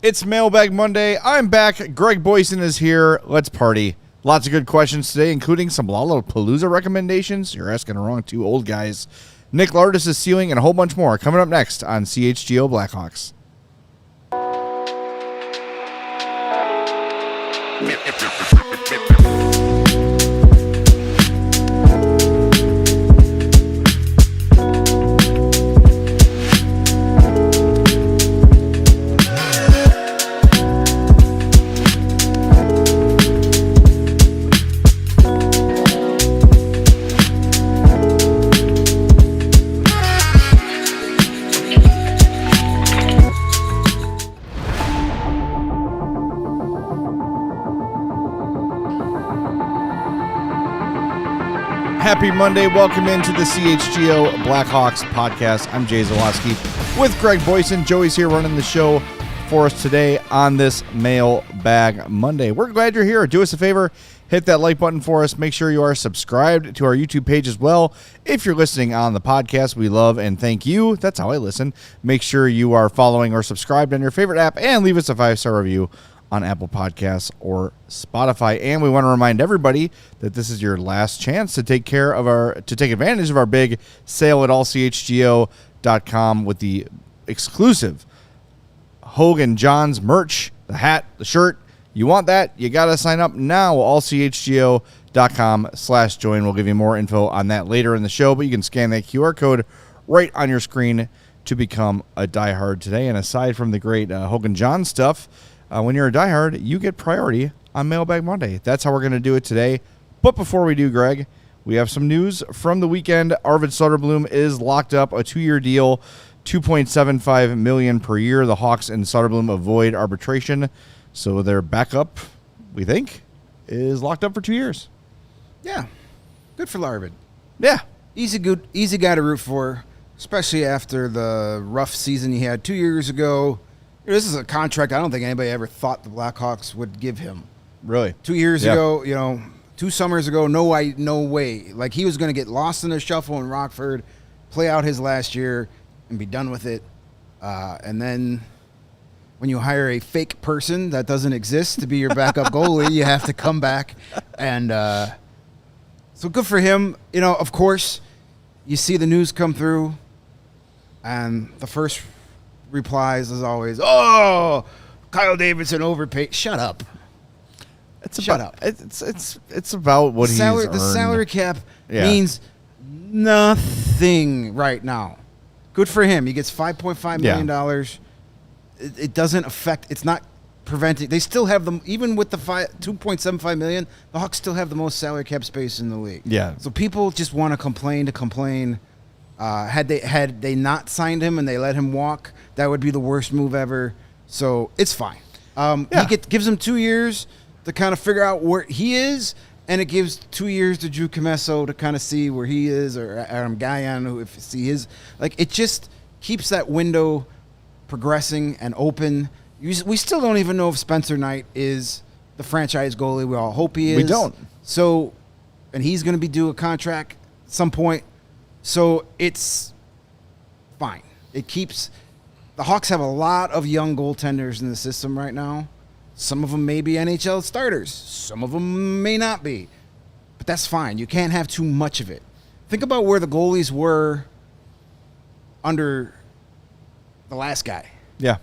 It's Mailbag Monday. I'm back. Greg Boysen is here. Let's party. Lots of good questions today, including some Lollapalooza recommendations. You're asking the wrong two old guys. Nick Lardis' ceiling and a whole bunch more coming up next on CHGO Blackhawks. Happy Monday. Welcome into the CHGO Blackhawks podcast. I'm Jay Zawaski with Greg Boysen. Joey's here running the show for us today on this Mailbag Monday. We're glad you're here. Do us a favor. Hit that like button for us. Make sure you are subscribed to our YouTube page as well. If you're listening on the podcast, we love and thank you. That's how I listen. Make sure you are following or subscribed on your favorite app and leave us a 5-star review on Apple Podcasts or Spotify. And we want to remind everybody that this is your last chance to take advantage of our big sale at ALLCITY.com with the exclusive Hogan Johns merch, the hat, the shirt. You want that? You got to sign up now. ALLCHGO.com/join. We'll give you more info on that later in the show, but you can scan that QR code right on your screen to become a diehard today. And aside from the great Hogan Johns stuff, when you're a diehard, you get priority on Mailbag Monday. That's how we're going to do it today. But before we do, Greg, we have some news from the weekend. Arvid Soderblom is locked up, a 2-year deal, $2.75 million per year. The Hawks and Soderblom avoid arbitration, so their backup, we think, is locked up for 2 years. Yeah, good for Arvid. Yeah, Easy guy to root for, especially after the rough season he had 2 years ago. This is a contract I don't think anybody ever thought the Blackhawks would give him. really. 2 years ago, 2 summers ago, no way. Like, he was going to get lost in the shuffle in Rockford, play out his last year, and be done with it. And then when you hire a fake person that doesn't exist to be your backup goalie, you have to come back. And so good for him. Of course, you see the news come through, and the first replies as always, "Oh, Kyle Davidson overpaid." Shut up. Shut up. It's about what he's earned. The salary cap means nothing right now. Good for him. He gets $5.5 million. It doesn't affect. It's not preventing. They still have them, even with the $2.75 million. The Hawks still have the most salary cap space in the league. Yeah. So people just want to complain. Had they not signed him and they let him walk, that would be the worst move ever. So it's fine. He gives him 2 years to kind of figure out where he is, and it gives 2 years to Drew Commesso to kind of see where he is, or Adam Guyan, who if see his, like, it just keeps that window progressing and open. We still don't even know if Spencer Knight is the franchise goalie. We all hope he is. We don't. So, and he's going to be due a contract at some point. So it's fine. It keeps the Hawks have a lot of young goaltenders in the system right now. Some of them may be NHL starters. Some of them may not be. But that's fine. You can't have too much of it. Think about where the goalies were under the last guy. Yeah.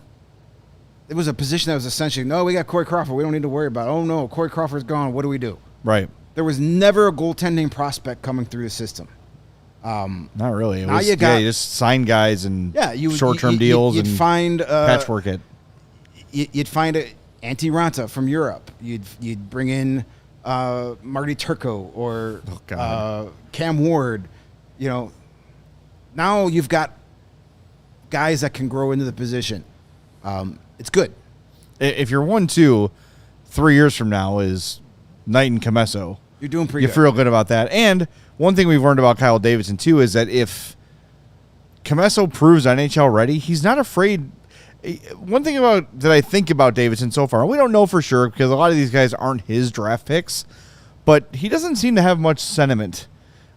It was a position that was essentially, no, we got Corey Crawford. We don't need to worry about it. Oh, no, Corey Crawford's gone. What do we do? Right. There was never a goaltending prospect coming through the system. Not really. Now you just sign guys and short-term deals you'd and find patchwork it. You'd find Antti Ranta from Europe. You'd bring in Marty Turco or Cam Ward. Now you've got guys that can grow into the position. It's good. If you're 1-2, 3 years from now is Knight and Commesso. You're doing pretty good. You feel good about that. And one thing we've learned about Kyle Davidson, too, is that if Commesso proves NHL ready, he's not afraid. One thing that I think about Davidson so far, and we don't know for sure because a lot of these guys aren't his draft picks, but he doesn't seem to have much sentiment.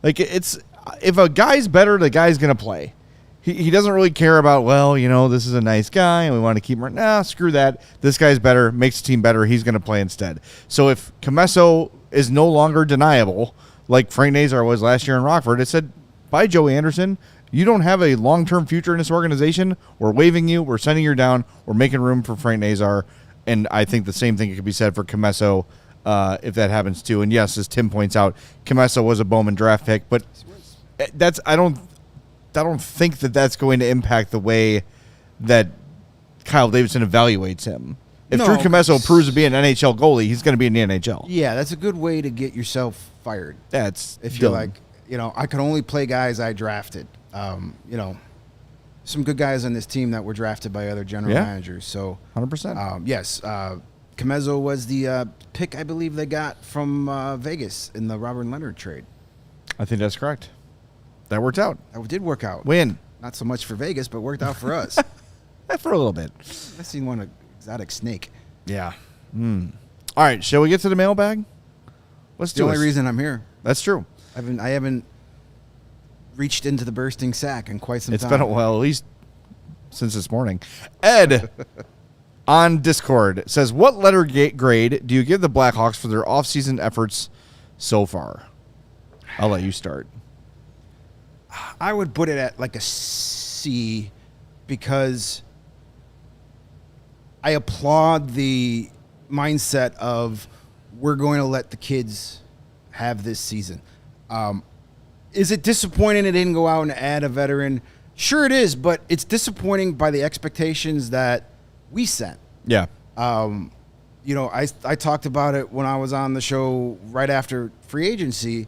Like, it's if a guy's better, the guy's going to play. He doesn't really care about, well, this is a nice guy and we want to keep him. Nah, screw that. This guy's better, makes the team better. He's going to play instead. So if Comesso is no longer deniable, like Frank Nazar was last year in Rockford, it said, bye, Joey Anderson. You don't have a long-term future in this organization. We're waiving you. We're sending you down. We're making room for Frank Nazar. And I think the same thing could be said for Comesso if that happens too. And yes, as Tim points out, Comesso was a Bowman draft pick, but I don't think that that's going to impact the way that Kyle Davidson evaluates him. If Drew Comesso proves to be an NHL goalie, he's going to be in the NHL. Yeah, that's a good way to get yourself fired. That's if you're like, I can only play guys I drafted. Some good guys on this team that were drafted by other general managers. So 100%. Yes, Comesso was the pick I believe they got from Vegas in the Robert Leonard trade. I think that's correct. That worked out. That did work out. Win. Not so much for Vegas, but worked out for us. For a little bit. I seen one exotic snake. Yeah. All right, shall we get to the mailbag? Let's do it. The only reason I'm here. That's true. I haven't reached into the bursting sack in quite some time. It's been a while, at least since this morning. Ed on Discord says, what letter grade do you give the Blackhawks for their offseason efforts so far? I'll let you start. I would put it at like a C because I applaud the mindset of we're going to let the kids have this season. Is it disappointing it didn't go out and add a veteran? Sure it is, but it's disappointing by the expectations that we set. Yeah. I talked about it when I was on the show right after free agency.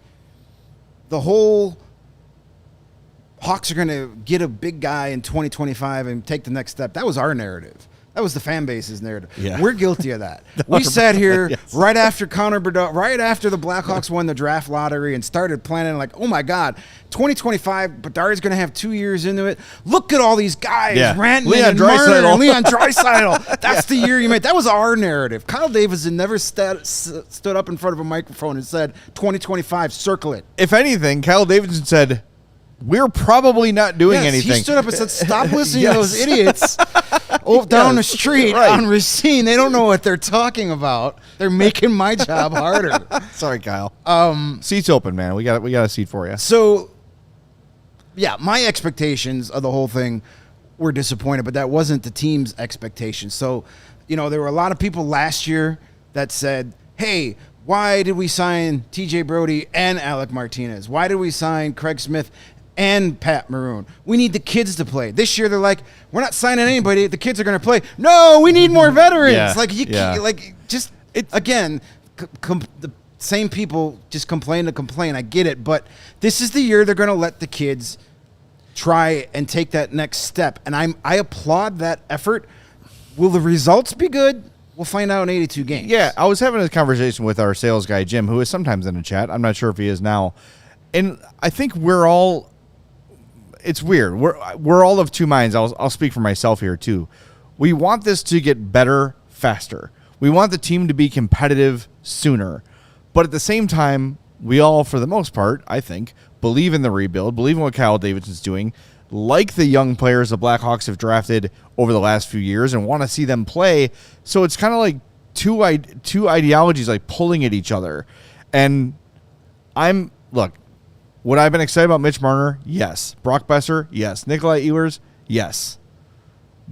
The whole Hawks are going to get a big guy in 2025 and take the next step. That was our narrative. That was the fan base's narrative. Yeah. We're guilty of that. We sat here right after Connor Bedard, right after the Blackhawks won the draft lottery and started planning like, oh my God, 2025, Bedard's going to have 2 years into it. Look at all these guys, Rantanen and Marner and Leon Draisaitl. That's the year you made. That was our narrative. Kyle Davidson never stood up in front of a microphone and said, 2025, circle it. If anything, Kyle Davidson said, we're probably not doing anything. He stood up and said, stop listening to those idiots down the street on Racine. They don't know what they're talking about. They're making my job harder. Sorry, Kyle. Seat's open, man. We got a seat for you. So, yeah, my expectations of the whole thing were disappointed, but that wasn't the team's expectations. So, there were a lot of people last year that said, hey, why did we sign TJ Brody and Alec Martinez? Why did we sign Craig Smith and Pat Maroon? We need the kids to play. This year they're like, we're not signing anybody. The kids are going to play. No, we need more veterans. Again, the same people just complain to complain. I get it, but this is the year they're going to let the kids try and take that next step, and I applaud that effort. Will the results be good? We'll find out in 82 games. Yeah, I was having a conversation with our sales guy Jim, who is sometimes in the chat. I'm not sure if he is now, and I think we're all. It's weird. We're all of two minds. I'll speak for myself here too. We want this to get better faster. We want the team to be competitive sooner. But at the same time, we all, for the most part, I think, believe in the rebuild, believe in what Kyle Davidson's doing, like the young players the Blackhawks have drafted over the last few years and want to see them play. So it's kind of like two ideologies like pulling at each other. And look, would I have been excited about Mitch Marner? Yes. Brock Besser? Yes. Nikolai Ehlers? Yes.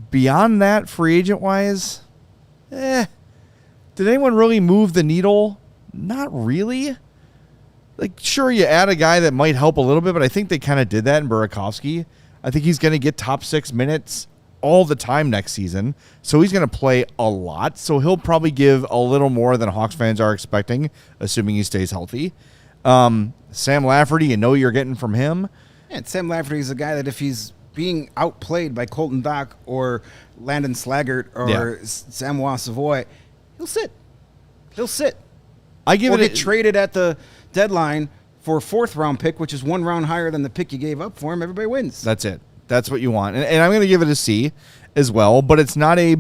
Beyond that, free agent-wise, did anyone really move the needle? Not really. Like, sure, you add a guy that might help a little bit, but I think they kind of did that in Burakovsky. I think he's going to get top 6 minutes all the time next season, so he's going to play a lot, so he'll probably give a little more than Hawks fans are expecting, assuming he stays healthy. Sam Lafferty, you know you're getting from him. Yeah, and Sam Lafferty is a guy that if he's being outplayed by Colton Dock or Landon Slaggert or Samoa Savoy, he'll sit. Get traded at the deadline for a 4th round pick, which is 1 round higher than the pick you gave up for him. Everybody wins. That's it. That's what you want. And I'm going to give it a C as well, but it's the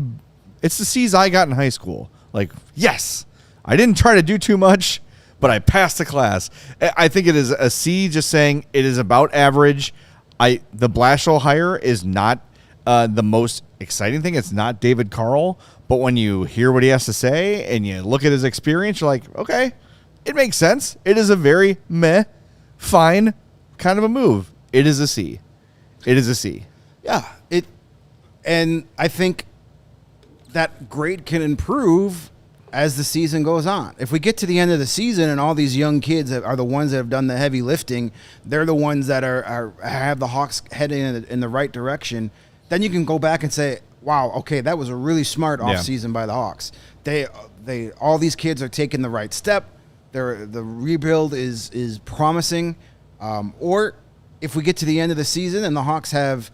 C's I got in high school. Like, yes, I didn't try to do too much, but I passed the class. I think it is a C, just saying it is about average. The Blashill hire is not the most exciting thing. It's not David Carl, but when you hear what he has to say and you look at his experience, you're like, okay, it makes sense. It is a very fine kind of a move. It is a C. It is a C. Yeah. And I think that grade can improve as the season goes on. If we get to the end of the season and all these young kids are the ones that have done the heavy lifting, they're the ones that have the Hawks heading in the right direction, then you can go back and say, wow, okay, that was a really smart offseason by the Hawks. They all these kids are taking the right step. The rebuild is promising. Or if we get to the end of the season and the Hawks have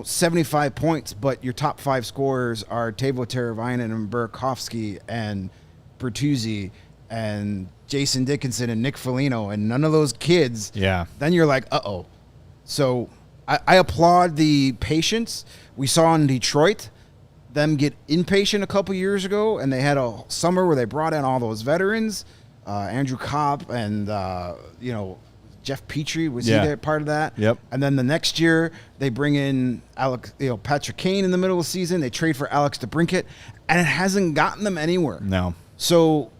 75 points, but your top 5 scorers are Teuvo Teravainen and Burakovsky and Bertuzzi and Jason Dickinson and Nick Foligno, and none of those kids, then you're like, uh-oh. So I applaud the patience. We saw in Detroit them get impatient a couple years ago, and they had a summer where they brought in all those veterans, Andrew Kopp and, Jeff Petrie, was he there part of that? Yep. And then the next year they bring in Patrick Kane in the middle of the season. They trade for Alex DeBrincat, and it hasn't gotten them anywhere. No. So,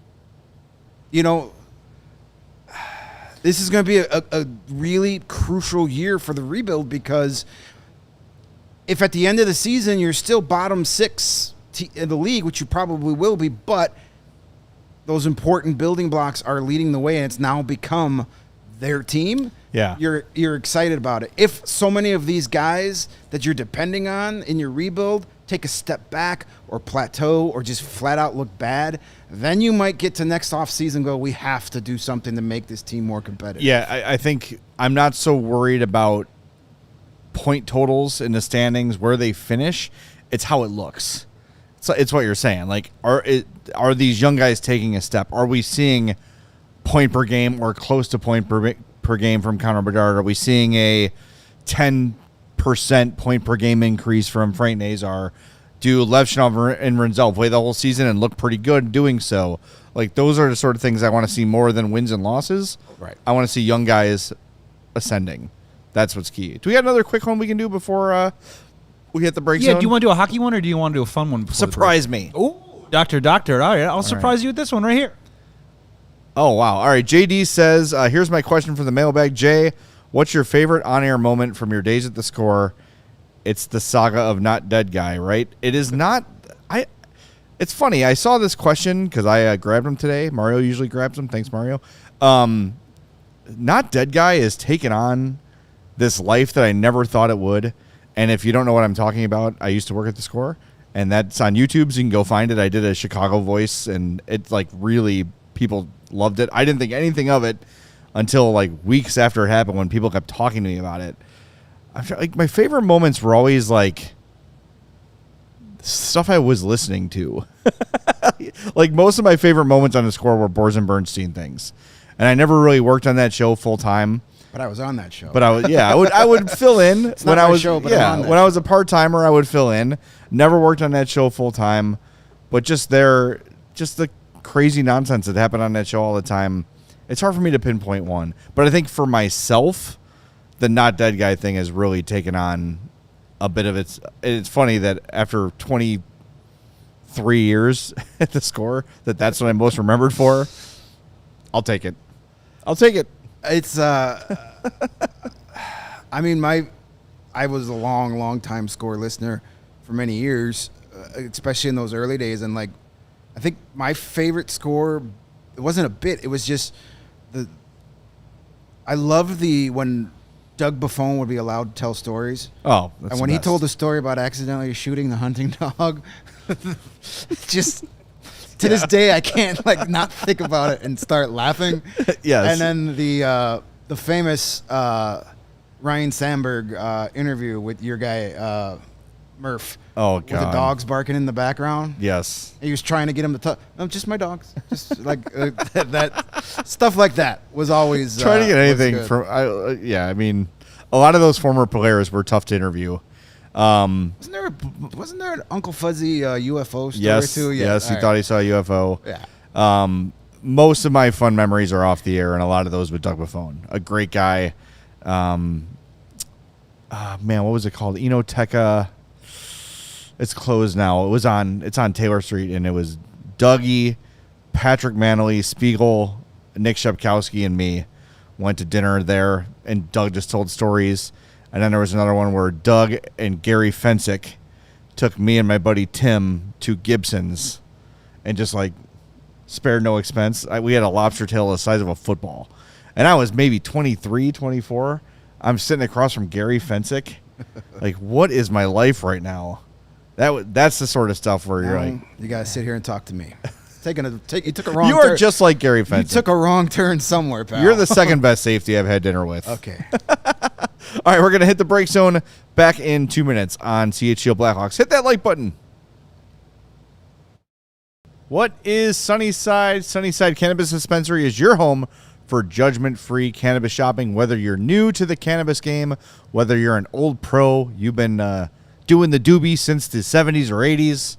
this is going to be a really crucial year for the rebuild, because if at the end of the season you're still bottom 6 in the league, which you probably will be, but those important building blocks are leading the way and it's now become their team, you're excited about it. If so many of these guys that you're depending on in your rebuild take a step back or plateau or just flat out look bad, then you might get to next offseason and go, we have to do something to make this team more competitive. Yeah, I think I'm not so worried about point totals in the standings, where they finish. It's how it looks. So it's what you're saying. Like, are these young guys taking a step? Are we seeing point per game or close to point per game from Connor Bedard? Are we seeing a 10% point per game increase from Frank Nazar? Do Levchinov and Renzel play the whole season and look pretty good doing so? Like, those are the sort of things I want to see more than wins and losses. Right. I want to see young guys ascending. That's what's key. Do we have another quick one we can do before we hit the break zone? Yeah, do you want to do a hockey one or do you want to do a fun one? Surprise me. Oh, Doctor. All right, I'll surprise you with this one right here. Oh, wow. All right, JD says, here's my question from the mailbag. Jay, what's your favorite on-air moment from your days at the Score? It's the saga of Not Dead Guy, right? It is not. It's funny. I saw this question because I grabbed him today. Mario usually grabs him. Thanks, Mario. Not Dead Guy is taking on this life that I never thought it would. And if you don't know what I'm talking about, I used to work at the Score, and that's on YouTube, so you can go find it. I did a Chicago voice, and it's like really people loved it. I didn't think anything of it until like weeks after it happened when people kept talking to me about it. I feel like my favorite moments were always like stuff I was listening to. Like most of my favorite moments on the Score were Boers and Bernstein things. And I never really worked on that show full time. But I was on that show. But I would fill in it's when I was show, but when I was a part-timer, I would fill in. Never worked on that show full time, but just the crazy nonsense that happened on that show all the time. It's hard for me to pinpoint one, but I think for myself, the Not Dead Guy thing has really taken on a bit of its. It's funny that after 23 years at the Score, that's what I'm most remembered for. I'll take it. It's I mean, I was a long time Score listener for many years, especially in those early days, and like I think my favorite Score, it wasn't a bit, it was just I loved when Doug Buffon would be allowed to tell stories. Oh, that's and when he told the story about accidentally shooting the hunting dog, just to this day I can't like not think about it and start laughing. Yes. And then the famous Ryan Sandberg interview with your guy Murph. Oh, God. With the dogs barking in the background. Yes. He was trying to get him to talk. No, just my dogs. Just like that stuff like that was always trying to get anything from. I mean, a lot of those former players were tough to interview. Wasn't there an Uncle Fuzzy UFO story too? Yeah. Yes, he thought he saw a UFO. Yeah. Most of my fun memories are off the air, and a lot of those with Doug Buffon, a great guy. man, what was it called? Enoteca. It's closed now. It's on Taylor Street, and it was Dougie, Patrick Manley, Spiegel, Nick Shepkowski, and me went to dinner there, and Doug just told stories. And then there was another one where Doug and Gary Fensick took me and my buddy Tim to Gibson's and just like spared no expense. We had a lobster tail the size of a football. And I was maybe 23, 24. I'm sitting across from Gary Fensick. Like, what is my life right now? That's the sort of stuff where you're like, you got to sit here and talk to me. You took a wrong turn. You are just like Gary Fensick. You took a wrong turn somewhere, pal. You're the second best safety I've had dinner with. Okay. All right, we're going to hit the break zone back in 2 minutes on CHGO Blackhawks. Hit that like button. What is Sunnyside? Sunnyside Cannabis Dispensary is your home for judgment-free cannabis shopping. Whether you're new to the cannabis game, whether you're an old pro, you've been doing the doobie since the 70s or 80s,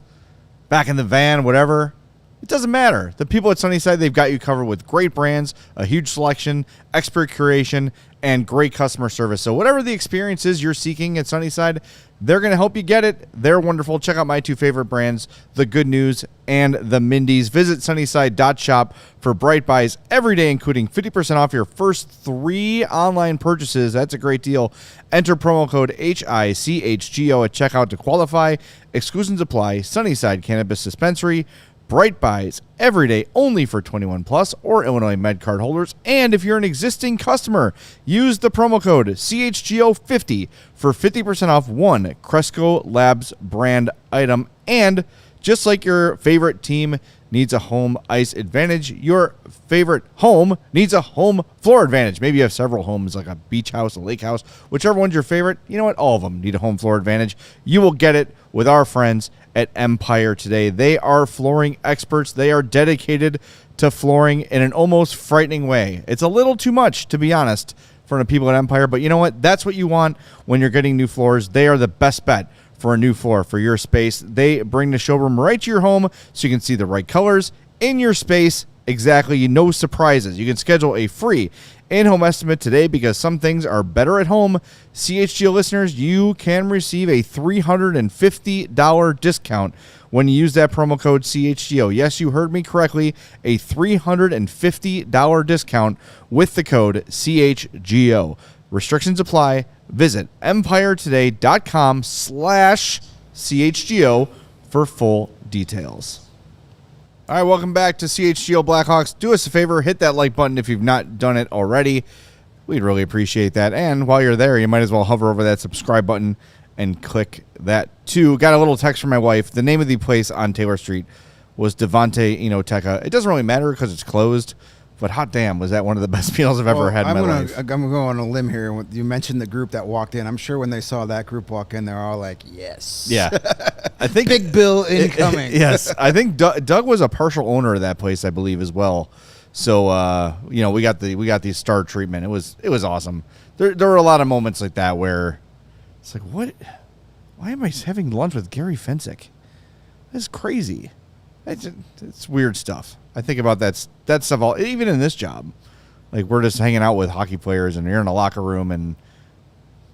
back in the van, whatever. It doesn't matter. The people at Sunnyside, they've got you covered with great brands, a huge selection, expert curation, and great customer service. So whatever the experience is you're seeking at Sunnyside, they're going to help you get it. They're wonderful. Check out my two favorite brands, The Good News and The Mindy's. Visit sunnyside.shop for bright buys every day, including 50% off your first 3 online purchases. That's a great deal. Enter promo code HICHGO at checkout to qualify. Exclusions apply. Sunnyside Cannabis Dispensary. Bright buys every day only for 21 plus or Illinois Med card holders. And if you're an existing customer, use the promo code CHGO50 for 50% off one Cresco Labs brand item. And just like your favorite team needs a home ice advantage, your favorite home needs a home floor advantage. Maybe you have several homes, like a beach house, a lake house, whichever one's your favorite. You know what? All of them need a home floor advantage. You will get it with our friends at Empire today. They are flooring experts. They are dedicated to flooring in an almost frightening way. It's a little too much, to be honest, for the people at Empire, but you know what? That's what you want when you're getting new floors. They are the best bet for a new floor for your space. They bring the showroom right to your home so you can see the right colors in your space. Exactly. No surprises. You can schedule a free in-home estimate today because some things are better at home. CHGO listeners, you can receive a $350 discount when you use that promo code CHGO. Yes, you heard me correctly. A $350 discount with the code CHGO. Restrictions apply. Visit empiretoday.com/CHGO for full details. All right, welcome back to CHGO Blackhawks. Do us a favor, hit that like button if you've not done it already. We'd really appreciate that. And while you're there, you might as well hover over that subscribe button and click that too. Got a little text from my wife. The name of the place on Taylor Street was Devante Enoteca. It doesn't really matter because it's closed, but hot damn, was that one of the best meals I've ever had in my life. I'm going to go on a limb here. You mentioned the group that walked in. I'm sure when they saw that group walk in, they're all like, yes. Yeah. I think Big Bill incoming. Yes. I think Doug was a partial owner of that place, I believe, as well. So, we got the star treatment. It was awesome. There were a lot of moments like that where it's like, what? Why am I having lunch with Gary Fensick? That's crazy. It's weird stuff. I think about that stuff even in this job. Like, we're just hanging out with hockey players and you're in a locker room and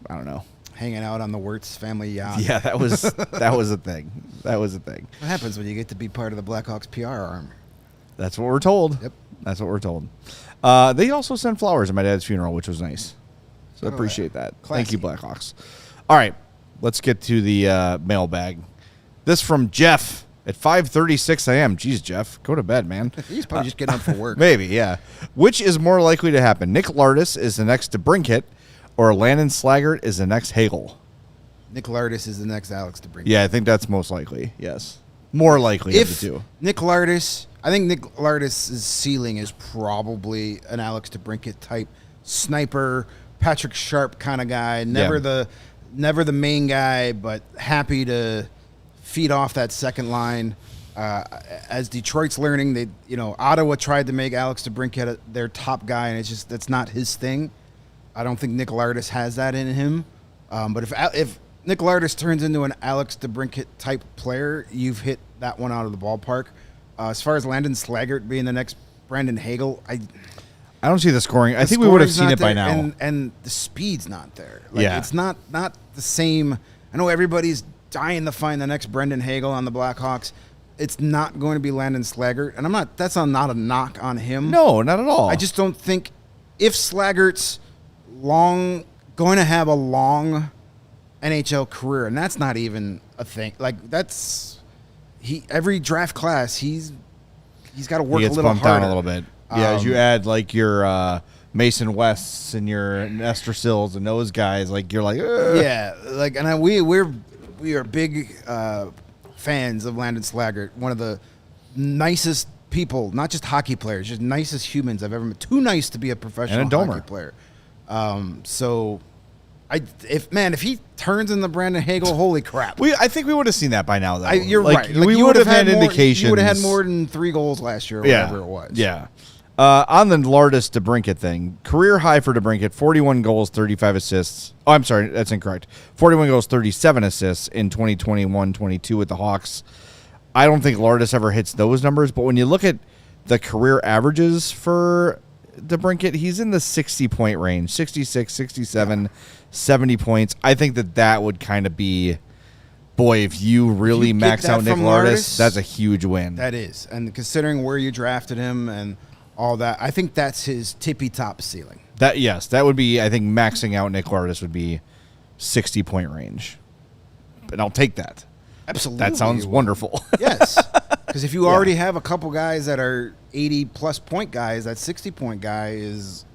I don't know. Hanging out on the Wirtz family yacht. Yeah, that was a thing. That was a thing. What happens when you get to be part of the Blackhawks PR arm? That's what we're told. Yep. That's what we're told. They also sent flowers at my dad's funeral, which was nice. So I appreciate that. Thank you, Blackhawks. All right, let's get to the mailbag. This from Jeff at 5:36 a.m. Jeez, Jeff, go to bed, man. He's probably just getting up for work. Maybe, yeah. Which is more likely to happen? Nick Lardis is the next DeBrincat, or Landon Slaggert is the next Hagel? Nick Lardis is the next Alex DeBrincat. Yeah, I think that's most likely, yes. More likely of the two. I think Nick Lardis' ceiling is probably an Alex DeBrincat type sniper, Patrick Sharp kind of guy. Never the main guy, but happy to feed off that second line. As Detroit's learning, Ottawa tried to make Alex DeBrincat their top guy, and that's not his thing. I don't think Nick Lardis has that in him. But if Nick Lardis turns into an Alex DeBrincat type player, you've hit that one out of the ballpark. As far as Landon Slaggert being the next Brandon Hagel, I don't see the scoring. I The think we would have scoring's seen it not by there, now. and the speed's not there. Like, Yeah. it's not the same. I know everybody's dying to find the next Brendan Hagel on the Blackhawks. It's not going to be Landon Slaggert, and that's not a knock on him. No, not at all. I just don't think if Slaggert's going to have a long NHL career, and that's not even a thing. Like, every draft class he's got to work he a gets little bumped harder. down a little bit. Yeah, as you add like your Mason Wests and your Nestor Sills and those guys, like you're like, ugh. Yeah, like, and we are big fans of Landon Slaggert, one of the nicest people, not just hockey players, just nicest humans I've ever met. Too nice to be a professional And a domer. hockey player. So, if he turns into Brandon Hagel, holy crap! I think we would have seen that by now, though. You're Like, right. Like, we you would have had more, indications. You would have had more than 3 goals last year, or whatever it was. Yeah. On the Lardis DeBrincat thing, career high for DeBrincat, 41 goals, 35 assists. Oh, I'm sorry, that's incorrect. 41 goals, 37 assists in 2021-22 with the Hawks. I don't think Lardis ever hits those numbers, but when you look at the career averages for DeBrincat, he's in the 60-point range, 66, 67, 70 points. I think that would kind of be, boy, if you really get max that out Nick from Lardis, Lardis, that's a huge win. That is, and considering where you drafted him and all that, I think that's his tippy-top ceiling. That would be, I think, maxing out Nick Lardis would be 60-point range. And I'll take that. Absolutely. That sounds wonderful. Yes. Because if you already have a couple guys that are 80-plus point guys, that 60-point guy is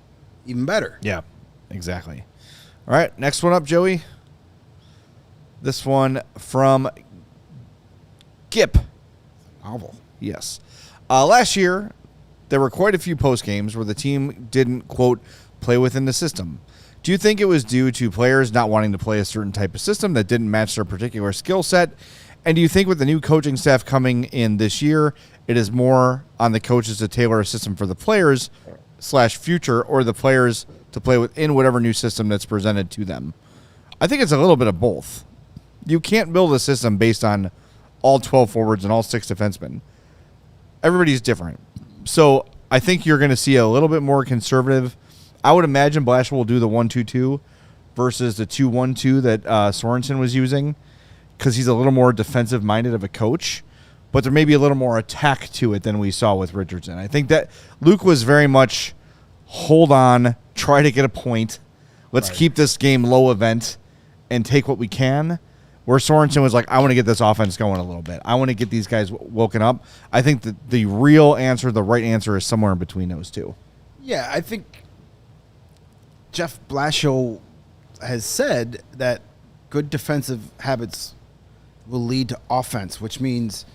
even better. Yeah, exactly. All right, next one up, Joey. This one from Gip. Novel. Yes. Last year, there were quite a few post games where the team didn't, quote, play within the system. Do you think it was due to players not wanting to play a certain type of system that didn't match their particular skill set? And do you think with the new coaching staff coming in this year, it is more on the coaches to tailor a system for the players / future, or the players to play within whatever new system that's presented to them? I think it's a little bit of both. You can't build a system based on all 12 forwards and all 6 defensemen. Everybody's different. So I think you're going to see a little bit more conservative. I would imagine Blashill will do the 1-2-2 versus the 2-1-2 that Sorensen was using, because he's a little more defensive-minded of a coach, but there may be a little more attack to it than we saw with Richardson. I think that Luke was very much hold on, try to get a point, let's keep this game low event and take what we can, where Sorensen was like, I want to get this offense going a little bit. I want to get these guys woken up. I think that the real answer, the right answer, is somewhere in between those two. Yeah, I think Jeff Blashill has said that good defensive habits will lead to offense, which means,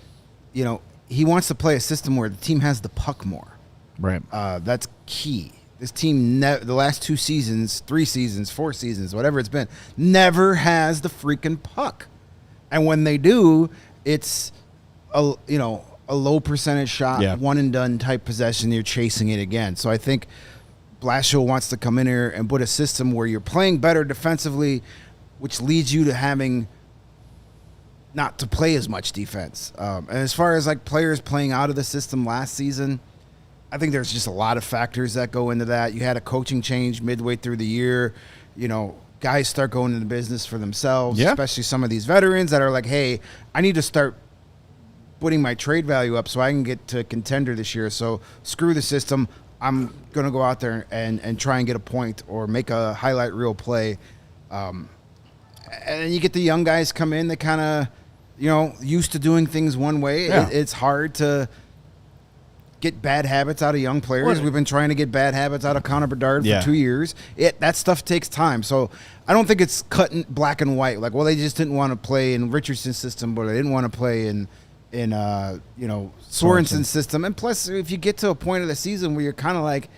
he wants to play a system where the team has the puck more. Right. That's key. This team, the last 2 seasons, 3 seasons, 4 seasons, whatever it's been, never has the freaking puck. And when they do, it's a low percentage shot, one and done type possession. You're chasing it again. So I think Blashill wants to come in here and put a system where you're playing better defensively, which leads you to having not to play as much defense. And as far as like players playing out of the system last season, I think there's just a lot of factors that go into that. You had a coaching change midway through the year. Guys start going into business for themselves, especially some of these veterans that are like, hey, I need to start putting my trade value up so I can get to contender this year. So screw the system. I'm going to go out there and try and get a point or make a highlight reel play. And then you get the young guys come in that kind of, used to doing things one way. Yeah. It's hard to get bad habits out of young players. We've been trying to get bad habits out of Connor Bedard for 2 years. That stuff takes time. So I don't think it's cut black and white. Like, well, they just didn't want to play in Richardson's system, but they didn't want to play in Sorensen's system. And plus, if you get to a point of the season where you're kind of like,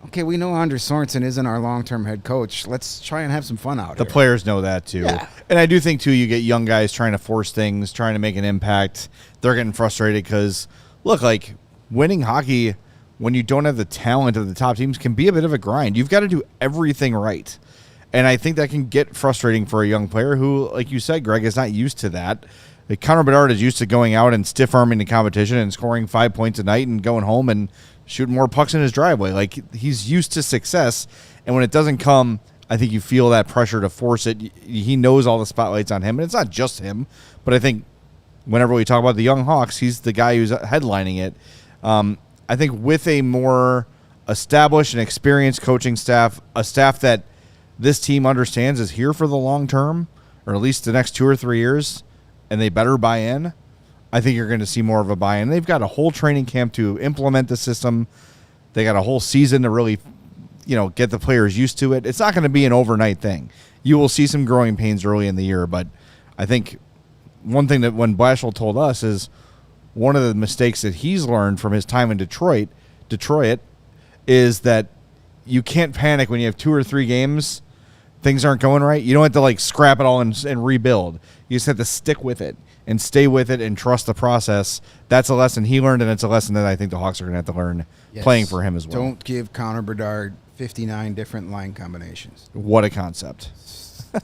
okay, we know Anders Sorensen isn't our long-term head coach. Let's try and have some fun out here. The players know that, too. Yeah. And I do think, too, you get young guys trying to force things, trying to make an impact. They're getting frustrated because, look, like, winning hockey when you don't have the talent of the top teams can be a bit of a grind. You've got to do everything right. And I think that can get frustrating for a young player who, like you said, Greg, is not used to that. Like, Connor Bedard is used to going out and stiff-arming the competition and scoring 5 points a night and going home and shooting more pucks in his driveway. Like, he's used to success, and when it doesn't come, I think you feel that pressure to force it. He knows all the spotlight's on him, and it's not just him, but I think whenever we talk about the young Hawks, he's the guy who's headlining it. I think with a more established and experienced coaching staff, a staff that this team understands is here for the long term, or at least the next 2 or 3 years, and they better buy in, I think you're going to see more of a buy-in. They've got a whole training camp to implement the system. They got a whole season to really, get the players used to it. It's not going to be an overnight thing. You will see some growing pains early in the year, but I think one thing that when Blashill told us is one of the mistakes that he's learned from his time in Detroit, is that you can't panic when you have 2 or 3 games, things aren't going right. You don't have to scrap it all and rebuild. You just have to stick with it and stay with it and trust the process. That's a lesson he learned, and it's a lesson that I think the Hawks are going to have to learn playing for him as well. Don't give Connor Bedard 59 different line combinations. What a concept.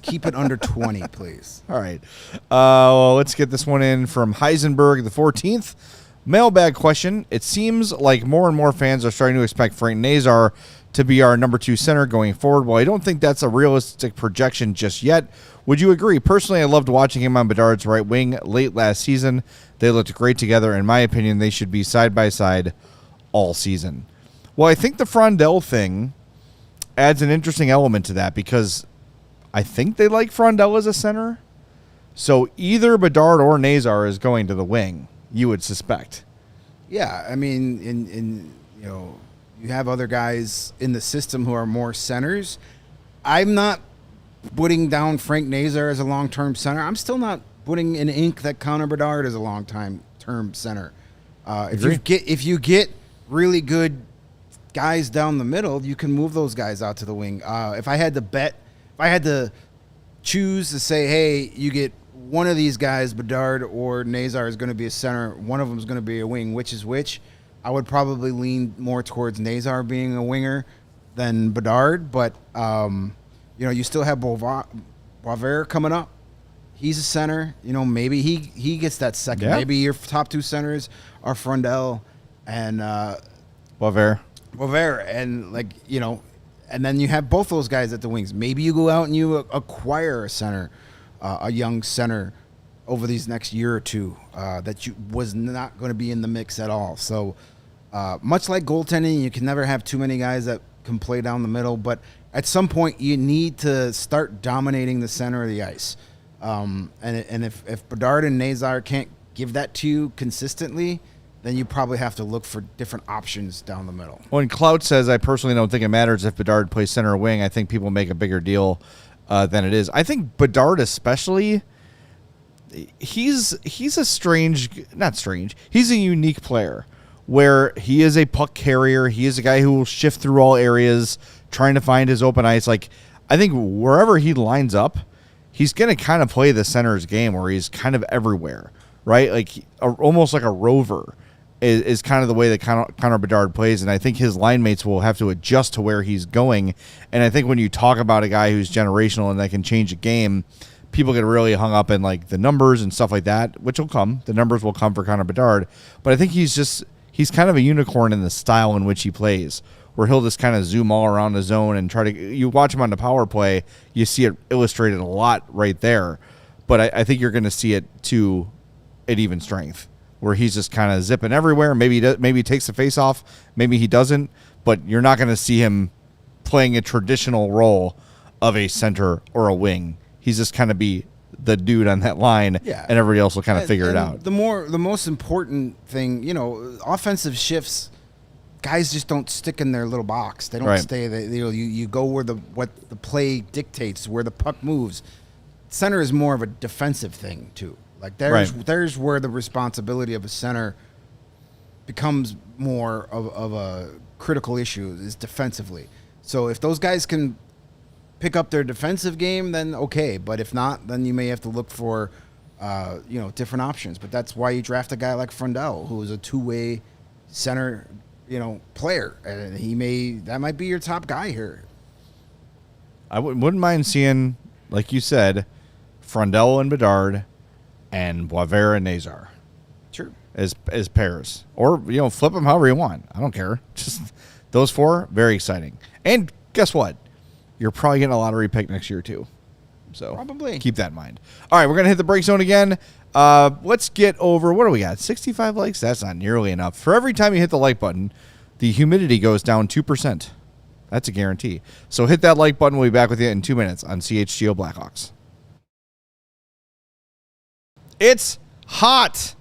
Keep it under 20, please. All right. Well, let's get this one in from Heisenberg the 14th. Mailbag question. It seems like more and more fans are starting to expect Frank Nazar to be our number 2 center going forward. Well, I don't think that's a realistic projection just yet. Would you agree? Personally, I loved watching him on Bedard's right wing late last season. They looked great together. In my opinion, they should be side by side all season. Well, I think the Frondell thing adds an interesting element to that because I think they like Frondell as a center. So either Bedard or Nazar is going to the wing, you would suspect. Yeah, I mean, you have other guys in the system who are more centers. I'm not putting down Frank Nazar as a long-term center. I'm not putting in ink that Connor Bedard is a long-term center. If you get really good guys down the middle, you can move those guys out to the wing. If I had to choose to say, hey, you get one of these guys, Bedard or Nazar is going to be a center, one of them is going to be a wing, which is which, I would probably lean more towards Nazar being a winger than Bedard. But, you still have Boisvert coming up. He's a center. Maybe he gets that second. Yeah. Maybe your top 2 centers are Frondell and Boisvert. And, and then you have both those guys at the wings. Maybe you go out and you acquire a center, a young center over these next year or 2 that was not going to be in the mix at all. So much like goaltending, you can never have too many guys that can play down the middle. But at some point, you need to start dominating the center of the ice. And if Bedard and Nazar can't give that to you consistently, then you probably have to look for different options down the middle. When Clout says, I personally don't think it matters if Bedard plays center or wing, I think people make a bigger deal than it is. I think Bedard especially, he's a unique player where he is a puck carrier. He is a guy who will shift through all areas trying to find his open ice. I think wherever he lines up, he's going to kind of play the center's game where he's kind of everywhere, right? Almost like a rover is kind of the way that Connor Bedard plays, and I think his line mates will have to adjust to where he's going. And I think when you talk about a guy who's generational and that can change a game, people get really hung up in the numbers and stuff like that, which will come. The numbers will come for Connor Bedard, but I think he's kind of a unicorn in the style in which he plays, where he'll just kind of zoom all around the zone and try to. You watch him on the power play, you see it illustrated a lot right there, but I think you're going to see it to at even strength, where he's just kind of zipping everywhere. Maybe he takes the face off, maybe he doesn't, but you're not going to see him playing a traditional role of a center or a wing. He's just kind of be the dude on that line, and everybody else will kind of figure it out. The most important thing, offensive shifts, guys just don't stick in their little box. They don't stay. You go where what the play dictates, where the puck moves. Center is more of a defensive thing too. There's where the responsibility of a center becomes more of a critical issue is defensively. So if those guys can pick up their defensive game, then okay. But if not, then you may have to look for, different options. But that's why you draft a guy like Frondell, who is a two-way center, player, and that might be your top guy here. I wouldn't mind seeing, like you said, Frondell and Bedard, and Boisvert and Nazar. Sure. as pairs, or flip them however you want. I don't care. Just those 4, very exciting. And guess what? You're probably getting a lottery pick next year too. So probably keep that in mind. All right, we're gonna hit the break zone again. Let's get over. What do we got? 65 likes. That's not nearly enough. For every time you hit the like button, the humidity goes down 2%. That's a guarantee. So hit that like button. We'll be back with you in 2 minutes on CHGO Blackhawks. It's hot.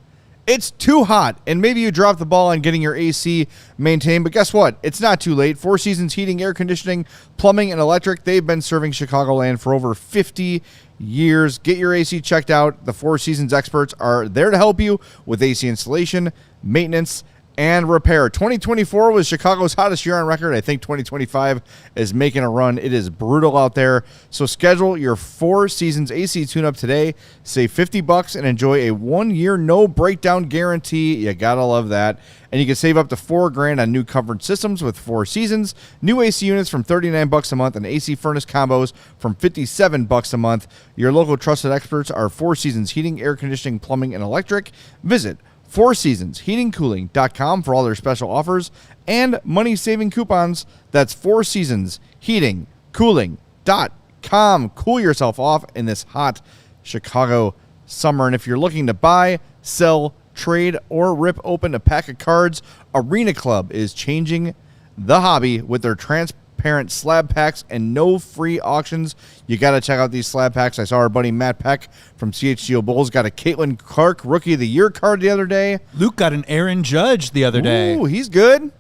It's too hot, and maybe you dropped the ball on getting your AC maintained, but guess what? It's not too late. Four Seasons Heating, Air Conditioning, Plumbing, and Electric, they've been serving Chicagoland for over 50 years. Get your AC checked out. The Four Seasons experts are there to help you with AC installation, maintenance, and repair. 2024 was Chicago's hottest year on record. I think 2025 is making a run. It is brutal out there. So schedule your Four Seasons AC tune-up today. Save $50 and enjoy a 1-year no breakdown guarantee. You gotta love that. And you can save up to $4,000 on new comfort systems with Four Seasons. New AC units from $39 a month and AC furnace combos from $57 a month. Your local trusted experts are Four Seasons Heating, Air Conditioning, Plumbing, and Electric. Visit FourSeasonsHeatingCooling.com for all their special offers and money-saving coupons. That's FourSeasonsHeatingCooling.com. Cool yourself off in this hot Chicago summer. And if you're looking to buy, sell, trade, or rip open a pack of cards, Arena Club is changing the hobby with their transparent slab packs and no free auctions. You got to check out these slab packs. I saw our buddy Matt Peck from CHGO Bulls got a Caitlin Clark Rookie of the Year card the other day. Luke got an Aaron Judge the other day. Ooh, he's good.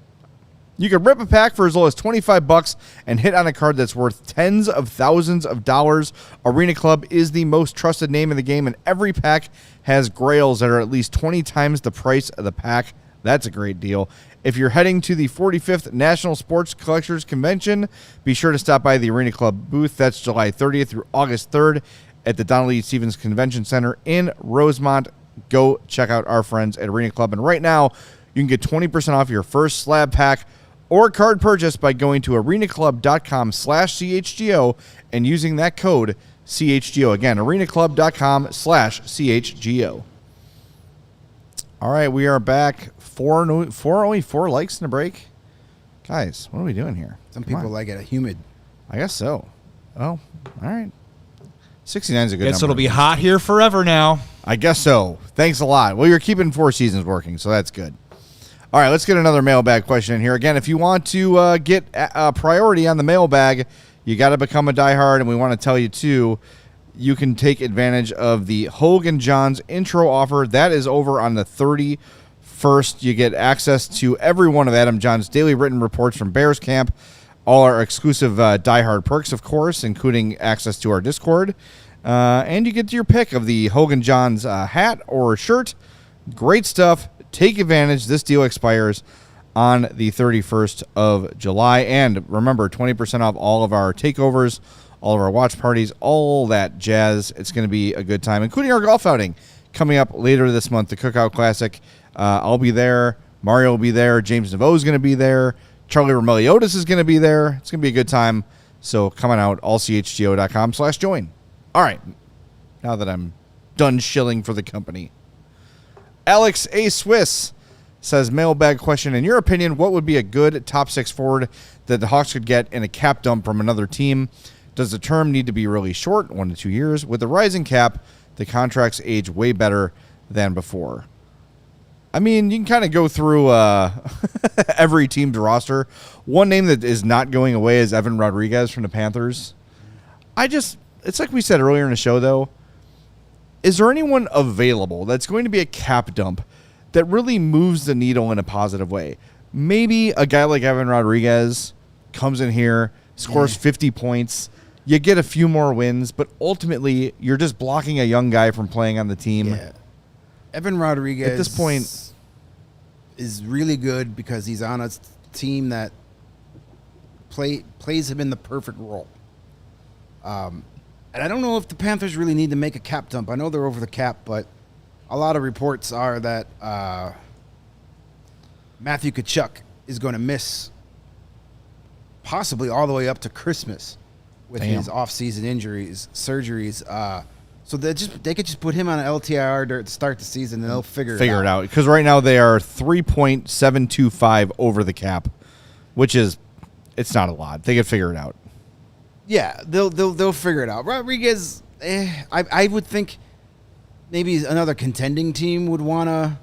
You can rip a pack for as low as $25 and hit on a card that's worth tens of thousands of dollars. Arena Club is the most trusted name in the game, and every pack has grails that are at least 20 times the price of the pack. That's a great deal. If you're heading to the 45th National Sports Collectors Convention, be sure to stop by the Arena Club booth. That's July 30th through August 3rd at the Donald E. Stevens Convention Center in Rosemont. Go check out our friends at Arena Club. And right now, you can get 20% off your first slab pack or card purchase by going to arenaclub.com/CHGO and using that code CHGO. Again, arenaclub.com/CHGO. All right, we are back. Only four likes in a break. Guys, what are we doing here? Some people like it humid. I guess so. Oh, all right. 69 is a good Guess number. it'll be hot here forever now. I guess so. Thanks a lot. Well, you're keeping Four Seasons working, so that's good. All right, let's get another mailbag question in here. Again, if you want to get a priority on the mailbag, you got to become a diehard, and we want to tell you, too, you can take advantage of the Hogan Johns intro offer. That is over on the 31st. You get access to every one of Adam John's daily written reports from Bears Camp, all our exclusive diehard perks, of course, including access to our Discord, and you get your pick of the Hogan Johns hat or shirt. Great stuff. Take advantage. This deal expires on the 31st of July. And remember, 20% off all of our takeovers, all of our watch parties, all that jazz. It's going to be a good time, including our golf outing coming up later this month, the Cookout Classic. I'll be there. Mario will be there. James Naveau is going to be there. Charlie Romeliotis is going to be there. It's going to be a good time. So come on out, allchgo.com/join. All right. Now that I'm done shilling for the company. Alex A. Swiss says, mailbag question. In your opinion, what would be a good top six forward that the Hawks could get in a cap dump from another team? Does the term need to be really short, 1 to 2 years? With the rising cap, the contracts age way better than before. I mean, you can kind of go through every team's roster. One name that is not going away is Evan Rodriguez from the Panthers. It's like we said earlier in the show, though. Is there anyone available that's going to be a cap dump that really moves the needle in a positive way? Maybe a guy like Evan Rodriguez comes in here, scores 50 points. You get a few more wins, but ultimately you're just blocking a young guy from playing on the team. Yeah. Evan Rodriguez at this point is really good because he's on a team that plays him in the perfect role. And I don't know if the Panthers really need to make a cap dump. I know they're over the cap, but a lot of reports are that Matthew Tkachuk is going to miss possibly all the way up to Christmas with his off-season surgeries. So they could just put him on an LTIR to start the season, and they'll figure it out. Because right now they are 3.725 over the cap, which is it's not a lot. They could figure it out. Yeah, they'll figure it out. Rodriguez, I would think maybe another contending team would want to,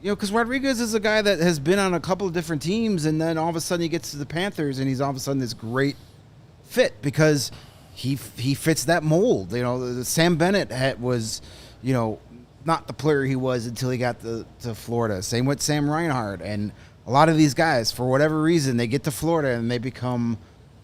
because Rodriguez is a guy that has been on a couple of different teams, and then all of a sudden he gets to the Panthers, and he's all of a sudden this great fit because he fits that mold. Sam Bennett was, not the player he was until he got to Florida. Same with Sam Reinhart, and a lot of these guys, for whatever reason, they get to Florida and they become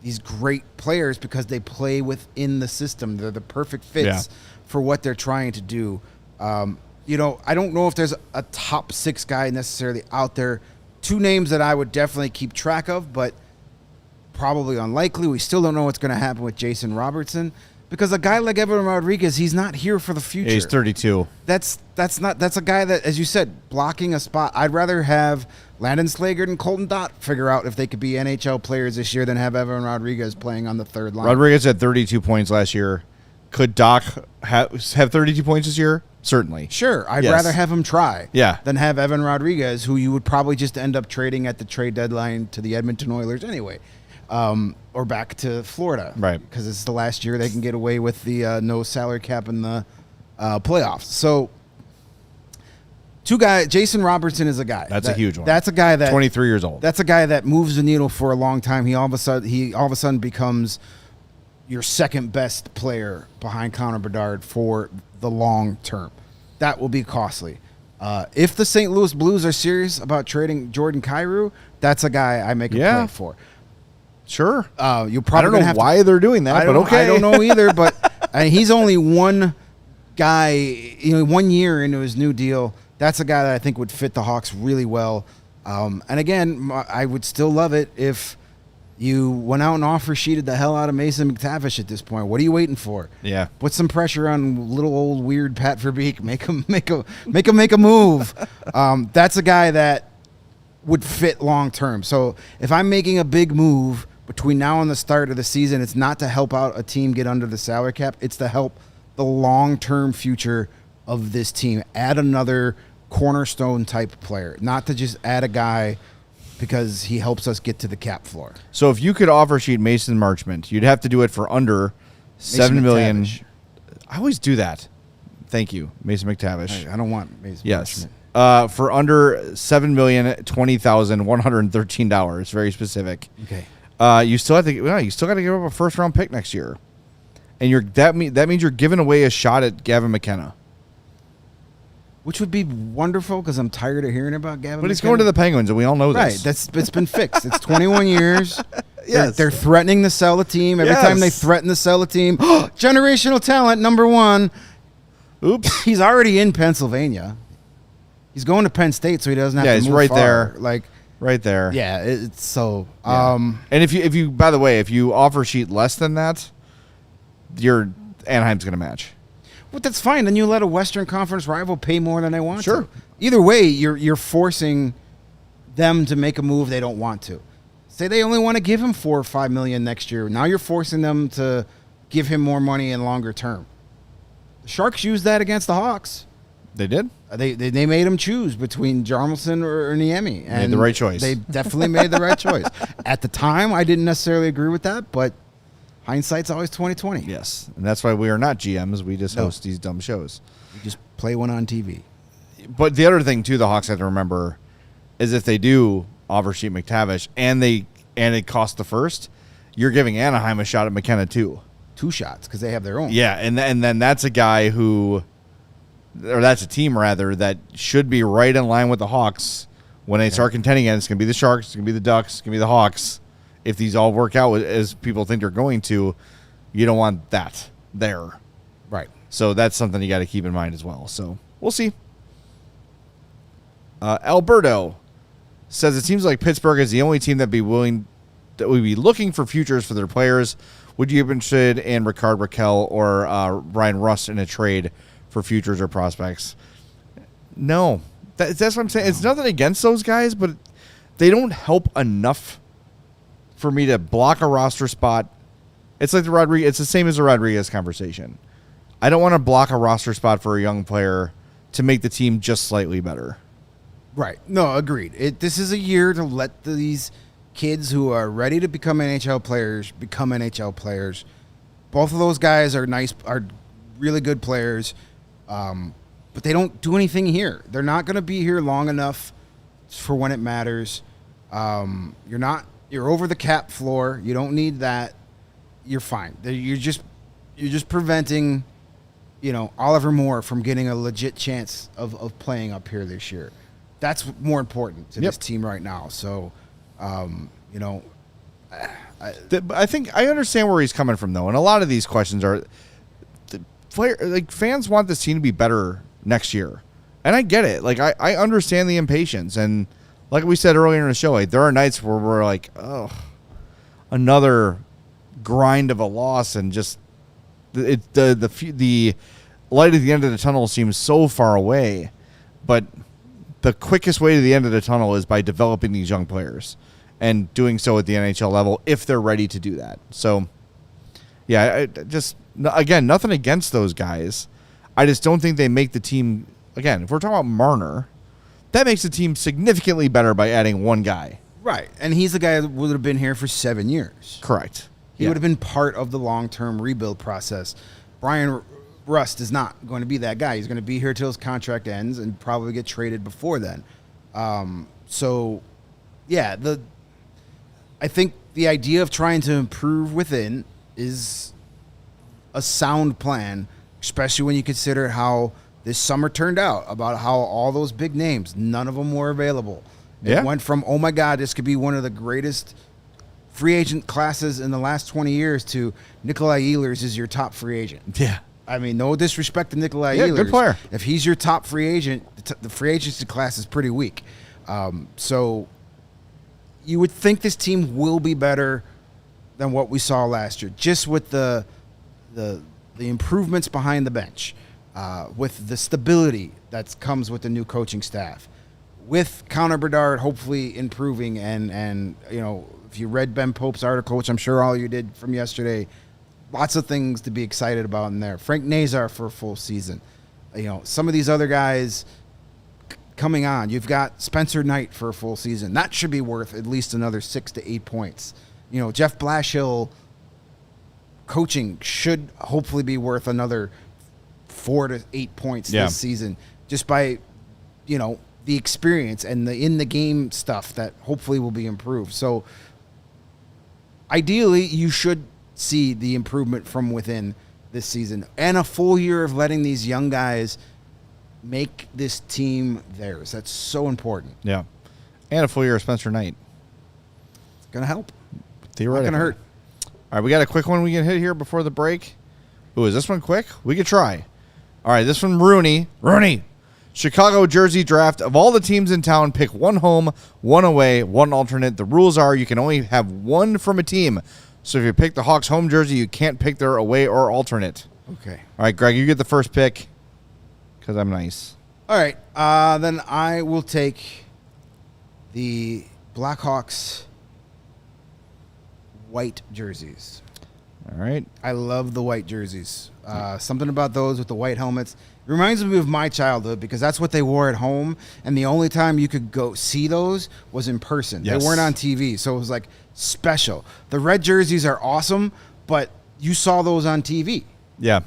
these great players because they play within the system. They're the perfect fits for what they're trying to do. I don't know if there's a top 6 guy necessarily out there. 2 names that I would definitely keep track of, but probably unlikely. We still don't know what's going to happen with Jason Robertson because a guy like Evan Rodriguez, he's not here for the future. Yeah, he's 32. That's a guy that, as you said, blocking a spot. I'd rather have Landon Slaggert and Colton Dott figure out if they could be NHL players this year than have Evan Rodriguez playing on the third line. Rodriguez had 32 points last year. Could Doc have 32 points this year? Certainly. Sure. I'd rather have him try than have Evan Rodriguez, who you would probably just end up trading at the trade deadline to the Edmonton Oilers anyway, or back to Florida. Right. Because it's the last year they can get away with the no salary cap in the playoffs. So, 2 guys. Jason Robertson is a guy. That's a huge one. That's a guy that 23 years old. That's a guy that moves the needle for a long time. He all of a sudden becomes your second best player behind Connor Bedard for the long term. That will be costly. If the St. Louis Blues are serious about trading Jordan Kyrou, that's a guy I make a play for. Sure. You're probably I don't know why they're doing that, but okay. I don't know either, but he's only one guy, 1 year into his new deal. That's a guy that I think would fit the Hawks really well. And again, I would still love it if you went out and offer sheeted the hell out of Mason McTavish at this point. What are you waiting for? Yeah. Put some pressure on little old weird Pat Verbeek. Make him make a move. That's a guy that would fit long term. So if I'm making a big move between now and the start of the season, it's not to help out a team get under the salary cap. It's to help the long-term future of this team. Add another cornerstone type player, not to just add a guy because he helps us get to the cap floor. So if you could offer sheet Mason Marchment, you'd have to do it for under $7 million. I always do that. Thank you, Mason McTavish. I don't want Mason Yes. Marchment. For under $7,020,113. Very specific. Okay. You still got to give up a first round pick next year, and that means you're giving away a shot at Gavin McKenna, which would be wonderful because I'm tired of hearing about Gavin. But he's going to the Penguins, and we all know this. Right. It's been fixed. It's 21 years. Yes. They're threatening to sell a team. Every time they threaten to sell a team, generational talent number 1. Oops. He's already in Pennsylvania. He's going to Penn State, so he doesn't have to move he's right far. there. Like right there. Yeah, it's so. Yeah. And if you, by the way, if you offer sheet less than that, Anaheim's going to match. Well, that's fine. Then you let a Western Conference rival pay more than they want to. Sure. Either way, you're forcing them to make a move they don't want to. Say they only want to give him $4 or $5 million next year. Now you're forcing them to give him more money in longer term. The Sharks used that against the Hawks. They did? They made him choose between Jarmelson or Niemi. And made the right choice. They definitely made the right choice. At the time, I didn't necessarily agree with that, but hindsight's always 20/20. Yes, and that's why we are not GMs. We just host these dumb shows. We just play one on TV. But the other thing, too, the Hawks have to remember is if they do offer sheet McTavish and it costs the first, you're giving Anaheim a shot at McKenna, too. 2 shots because they have their own. Yeah, and then that's a guy that's a team, rather, that should be right in line with the Hawks when they start contending again. It's going to be the Sharks, it's going to be the Ducks, it's going to be the Hawks. If these all work out as people think they're going to, you don't want that there. Right. So that's something you got to keep in mind as well. So we'll see. Alberto says it seems like Pittsburgh is the only team that would be looking for futures for their players. Would you be interested in Ricard Raquel or Ryan Rust in a trade for futures or prospects? No. That's what I'm saying. It's nothing against those guys, but they don't help enough for me to block a roster spot. It's like it's the same as the Rodriguez conversation. I don't want to block a roster spot for a young player to make the team just slightly better. Right. No, agreed. This is a year to let these kids who are ready to become NHL players become NHL players. Both of those guys are really good players, but they don't do anything here. They're not going to be here long enough for when it matters. You're over the cap floor. You don't need that. You're fine. You're just preventing, Oliver Moore from getting a legit chance of playing up here this year. That's more important to this team right now. So, I think I understand where he's coming from, though, and a lot of these questions are fans want this team to be better next year, and I get it. Like I understand the impatience, and like we said earlier in the show, there are nights where we're like, oh, another grind of a loss, and just the light at the end of the tunnel seems so far away, but the quickest way to the end of the tunnel is by developing these young players and doing so at the NHL level if they're ready to do that. So, yeah, again, nothing against those guys. I just don't think they make the team. Again, if we're talking about Marner, that makes the team significantly better by adding one guy. Right, and he's the guy that would have been here for 7 years. Correct. He would have been part of the long-term rebuild process. Brian Rust is not going to be that guy. He's going to be here till his contract ends and probably get traded before then. I think the idea of trying to improve within is a sound plan, especially when you consider how this summer turned out, about how all those big names, none of them were available. It went from, oh my God, this could be one of the greatest free agent classes in the last 20 years to Nikolai Ehlers is your top free agent. Yeah. I mean, no disrespect to Nikolai Ehlers. Good player. If he's your top free agent, the free agency class is pretty weak. So you would think this team will be better than what we saw last year, just with the improvements behind the bench, with the stability that comes with the new coaching staff, with Connor Bedard hopefully improving, and if you read Ben Pope's article, which I'm sure all you did from yesterday, lots of things to be excited about in there. Frank Nazar for a full season. Some of these other guys coming on. You've got Spencer Knight for a full season. That should be worth at least another 6 to 8 points. Jeff Blashill coaching should hopefully be worth another 4 to 8 points this season, just by, the experience and the in-the-game stuff that hopefully will be improved. So ideally, you should see the improvement from within this season and a full year of letting these young guys make this team theirs. That's so important. Yeah. And a full year of Spencer Knight. It's going to help. Theoretically. Not going to hurt. All right, we got a quick one we can hit here before the break. Ooh, is this one quick? We could try. All right, this one, Rooney. Chicago jersey draft. Of all the teams in town, pick one home, one away, one alternate. The rules are you can only have one from a team. So if you pick the Hawks home jersey, you can't pick their away or alternate. Okay. All right, Greg, you get the first pick because I'm nice. All right. Then I will take the Blackhawks white jerseys. All right. I love the white jerseys. Something about those with the white helmets. It reminds me of my childhood because that's what they wore at home, and the only time you could go see those was in person. Yes. They weren't on TV, so it was like special. The red jerseys are awesome, but you saw those on TV. Yeah.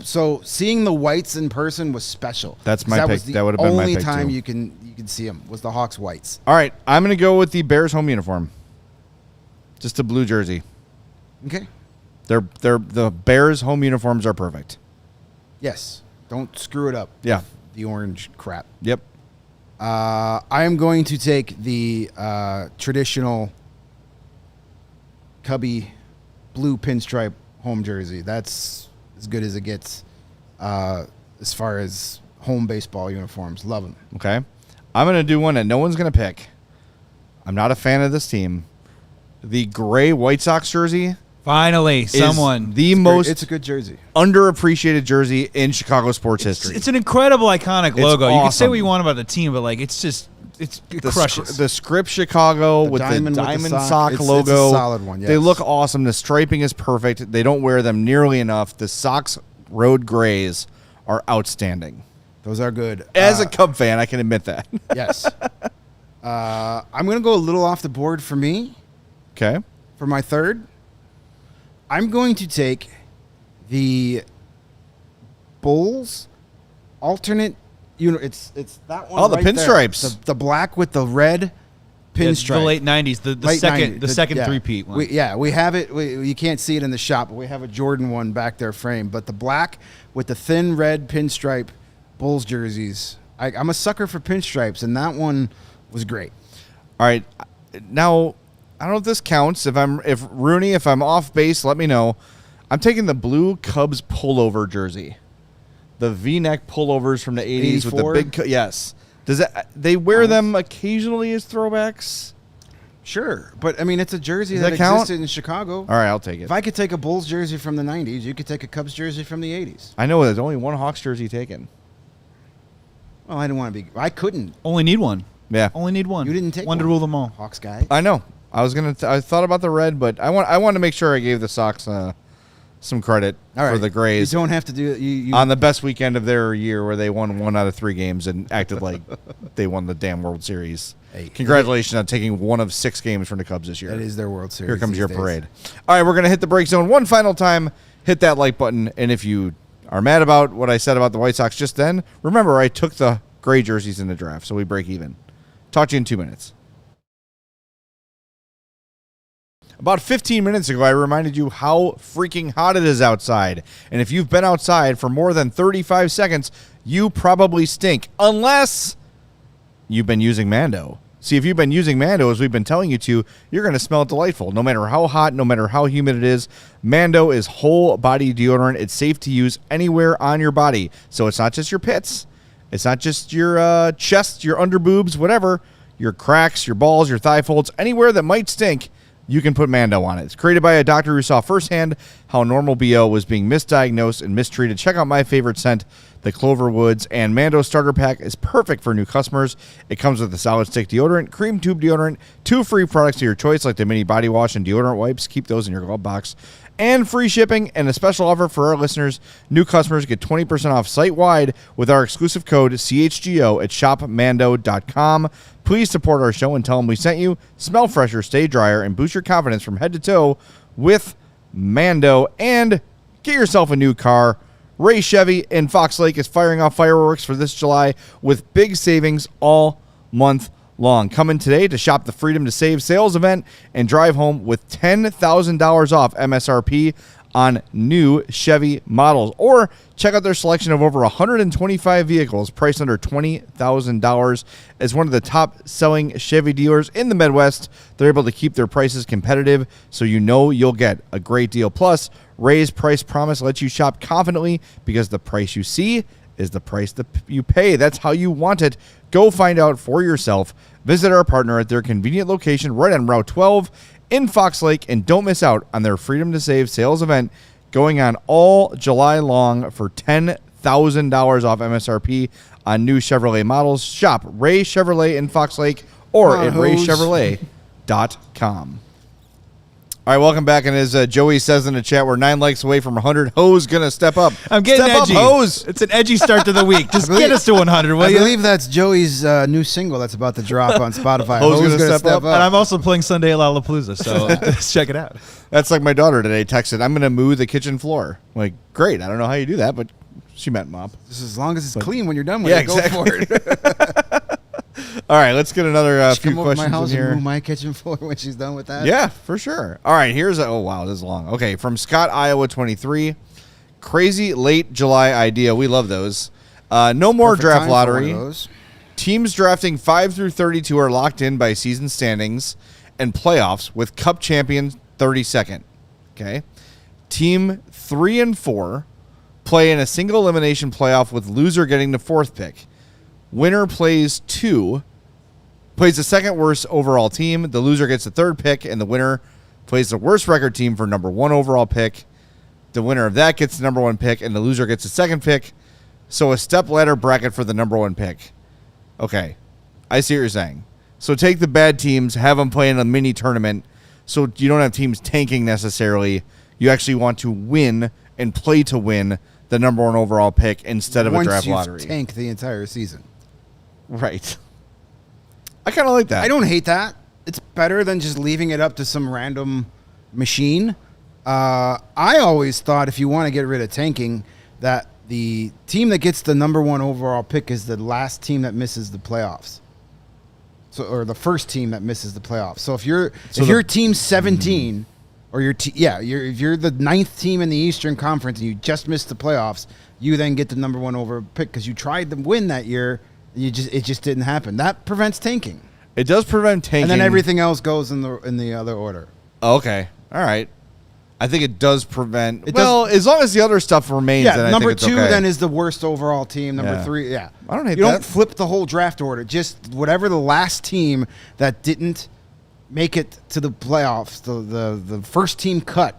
So seeing the whites in person was special. That's my pick. That would have been my pick, only time too. you can see them was the Hawks whites. All right, I'm going to go with the Bears home uniform. Just a blue jersey. Okay. The Bears home uniforms are perfect. Yes. Don't screw it up. Yeah. With the orange crap. Yep. I am going to take the traditional Cubby blue pinstripe home jersey. That's as good as it gets as far as home baseball uniforms. Love them. Okay. I'm going to do one that no one's going to pick. I'm not a fan of this team. The gray White Sox jersey. Finally, someone. It's a good jersey. Underappreciated jersey in Chicago sports history. It's an incredible, iconic logo. Awesome. You can say what you want about the team, but it crushes. The script Chicago with the diamond sock logo. It's a solid one, yes. They look awesome. The striping is perfect. They don't wear them nearly enough. The socks road grays are outstanding. Those are good. As a Cub fan, I can admit that. Yes. I'm going to go a little off the board for me. Okay. For my third, I'm going to take the Bulls alternate. It's that one. Oh, the right pinstripes. There. The black with the red pinstripe. The late 90s, the Late second 90s, the second yeah. three-peat one. We have it. You can't see it in the shop, but we have a Jordan one back there framed. But the black with the thin red pinstripe Bulls jerseys. I'm a sucker for pinstripes, and that one was great. All right. Now, I don't know if this counts. If I'm off base, let me know. I'm taking the blue Cubs pullover jersey. The V-neck pullovers from the 80s 84? with the big yes. They wear them occasionally as throwbacks? Sure, but I mean it's a jersey Does that that count? existed in Chicago. All right, I'll take it. If I could take a Bulls jersey from the 90s, you could take a Cubs jersey from the 80s. I know there's only one Hawks jersey taken. Well, I didn't want to be. I couldn't. Only need one. Yeah. Only need one. You didn't take one to one. rule them all. Hawks guy. I know. I thought about the red, but I wanted to make sure I gave the Sox some credit for the Grays You don't have to do it. on the best weekend of their year where they won 1 out of 3 games and acted like they won the damn World Series. Hey, Congratulations on taking 1 of 6 games from the Cubs this year. That is their World Series. Here comes these your days. parade. All right, we're going to hit the break zone one final time. Hit that like button. And if you are mad about what I said about the White Sox just then, remember I took the gray jerseys in the draft, so we break even. Talk to you in 2 minutes. About 15 minutes ago, I reminded you how freaking hot it is outside. And if you've been outside for more than 35 seconds, you probably stink. Unless you've been using Mando. See, if you've been using Mando, as we've been telling you to, you're going to smell delightful. No matter how hot, no matter how humid it is, Mando is whole body deodorant. It's safe to use anywhere on your body. So it's not just your pits. It's not just your chest, your underboobs, whatever. Your cracks, your balls, your thigh folds, anywhere that might stink, you can put Mando on it. It's created by a doctor who saw firsthand how normal BO was being misdiagnosed and mistreated. Check out my favorite scent, the Clover Woods, and Mando Starter Pack is perfect for new customers. It comes with a solid stick deodorant, cream tube deodorant, 2 free products to your choice like the mini body wash and deodorant wipes. Keep those in your glove box. And free shipping and a special offer for our listeners. New customers get 20% off site-wide with our exclusive code CHGO at shopmando.com. Please support our show and tell them we sent you. Smell fresher, stay drier, and boost your confidence from head to toe with Mando. And get yourself a new car. Ray Chevy in Fox Lake is firing off fireworks for this July with big savings all month long. Come in today to shop the Freedom to Save sales event and drive home with $10,000 off MSRP on new Chevy models. Or check out their selection of over 125 vehicles priced under $20,000. As one of the top-selling Chevy dealers in the Midwest, they're able to keep their prices competitive, so you know you'll get a great deal. Plus, Ray's Price Promise lets you shop confidently because the price you see is the price that you pay. That's how you want it. Go find out for yourself. Visit our partner at their convenient location right on Route 12 in Fox Lake, and don't miss out on their Freedom to Save sales event going on all July long for $10,000 off MSRP on new Chevrolet models. Shop Ray Chevrolet in Fox Lake or at raychevrolet.com. All right, welcome back. And as Joey says in the chat, we're 9 likes away from 100. Ho's going to step up. I'm getting step edgy. Up, Hose. It's an edgy start to the week. Just get us to 100, will I you? believe that's Joey's new single that's about to drop on Spotify. Ho's Ho's gonna gonna step up. And I'm also playing Sunday at Lollapalooza, so just check it out. That's like my daughter today texted, I'm going to mow the kitchen floor. I'm like, great. I don't know how you do that, but she meant mop. Just as long as it's clean when you're done with Yeah, it, go for it. All right, let's get another few Come over to questions my house in here. and move my kitchen floor when she's done with that. Yeah, for sure. All right, here's oh wow, this is long. Okay, from Scott, Iowa 23. Crazy late July idea. We love those. No more Perfect draft time for lottery. one of those. Teams drafting 5 through 32 are locked in by season standings and playoffs with Cup champion 32nd. Okay. Team 3 and 4 play in a single elimination playoff with loser getting the 4th pick. Winner plays the second worst overall team. The loser gets the 3rd pick, and the winner plays the worst record team for number 1 overall pick. The winner of that gets the number 1 pick, and the loser gets the 2nd pick. So a step-ladder bracket for the number 1 pick. Okay, I see what you're saying. So take the bad teams, have them play in a mini tournament, so you don't have teams tanking necessarily. You actually want to win and play to win the number 1 overall pick instead of a draft lottery. Once you've tanked the entire season. Right. I kind of like that. I don't hate that. It's better than just leaving it up to some random machine. I always thought if you want to get rid of tanking, that the team that gets the number 1 overall pick is the last team that misses the playoffs. So, or the first team that misses the playoffs. So if you're team 17, or if you're the 9th team in the Eastern Conference and you just missed the playoffs, you then get the number 1 overall pick because you tried to win that year. It just didn't happen. That prevents tanking. It does prevent tanking, and then everything else goes in the other order. Okay, all right. I think it does prevent. As long as the other stuff remains. Yeah, then number I think 2 it's okay. then is the worst overall team. Number 3, I don't hate you that. don't flip the whole draft order. Just whatever the last team that didn't make it to the playoffs, the first team cut,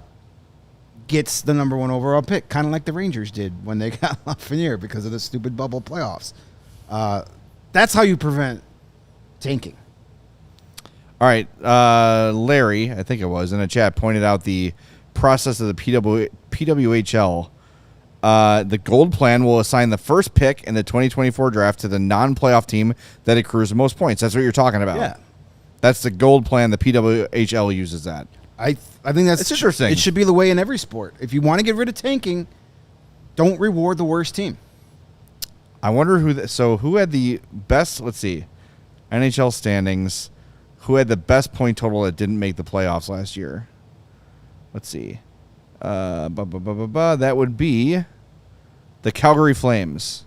gets the number 1 overall pick, kind of like the Rangers did when they got Lafreniere because of the stupid bubble playoffs. That's how you prevent tanking. All right, Larry, I think it was, in the chat, pointed out the process of the PWHL. The gold plan will assign the first pick in the 2024 draft to the non-playoff team that accrues the most points. That's what you're talking about. Yeah. That's the gold plan. The PWHL uses that. I think that's It's interesting. It should be the way in every sport. If you want to get rid of tanking, don't reward the worst team. I wonder who had the best, let's see, NHL standings, who had the best point total that didn't make the playoffs last year. Let's see. That would be the Calgary Flames.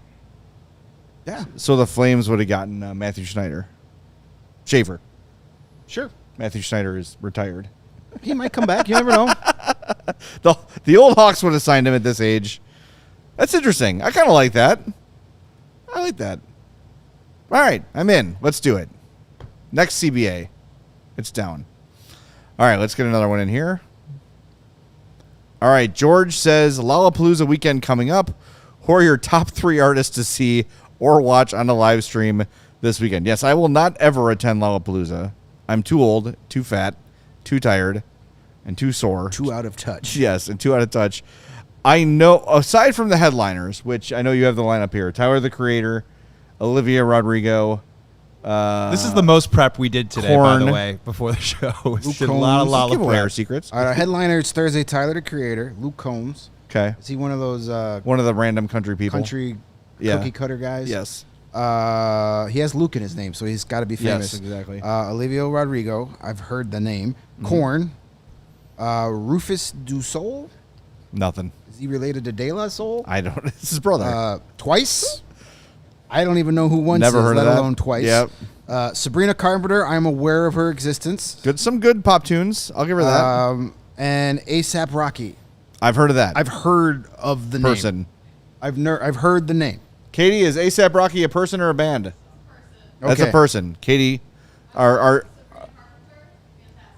Yeah. So the Flames would have gotten Matthew Schneider. Schaefer. Sure. Matthew Schneider is retired. He might come back. You never know. The old Hawks would have signed him at this age. That's interesting. I kind of like that. I like that. All right, I'm in. Let's do it. Next CBA. It's down. All right, let's get another one in here. All right, George says, Lollapalooza weekend coming up. Who are your top 3 artists to see or watch on the live stream this weekend? Yes, I will not ever attend Lollapalooza. I'm too old, too fat, too tired, and too sore. Too out of touch. Yes, and too out of touch. I know, aside from the headliners, which I know you have the lineup here, Tyler, the Creator, Olivia Rodrigo. This is the most prep we did today, by Corn. the way, before the show. We Luke did a lot Combs. Give of away our prep. secrets. All right, headliner is Thursday. Tyler, the Creator. Luke Combs. Okay. Is he one of those One of the random country people. country Yeah. cookie cutter guys? Yes. He has Luke in his name, so he's got to be famous. Yes, exactly. Olivia Rodrigo. I've heard the name. Corn. Rufus Du Sol. Nothing. Is he related to De La Soul? I don't. It's his brother. Twice. I don't even know who once Never is, heard of let that. alone twice. Yep. Sabrina Carpenter. I'm aware of her existence. Some good pop tunes. I'll give her that. And ASAP Rocky. I've heard of that. I've heard of the person. name. I've heard the name. Katie, is ASAP Rocky a person or a band? That's Okay. a person. Katie, our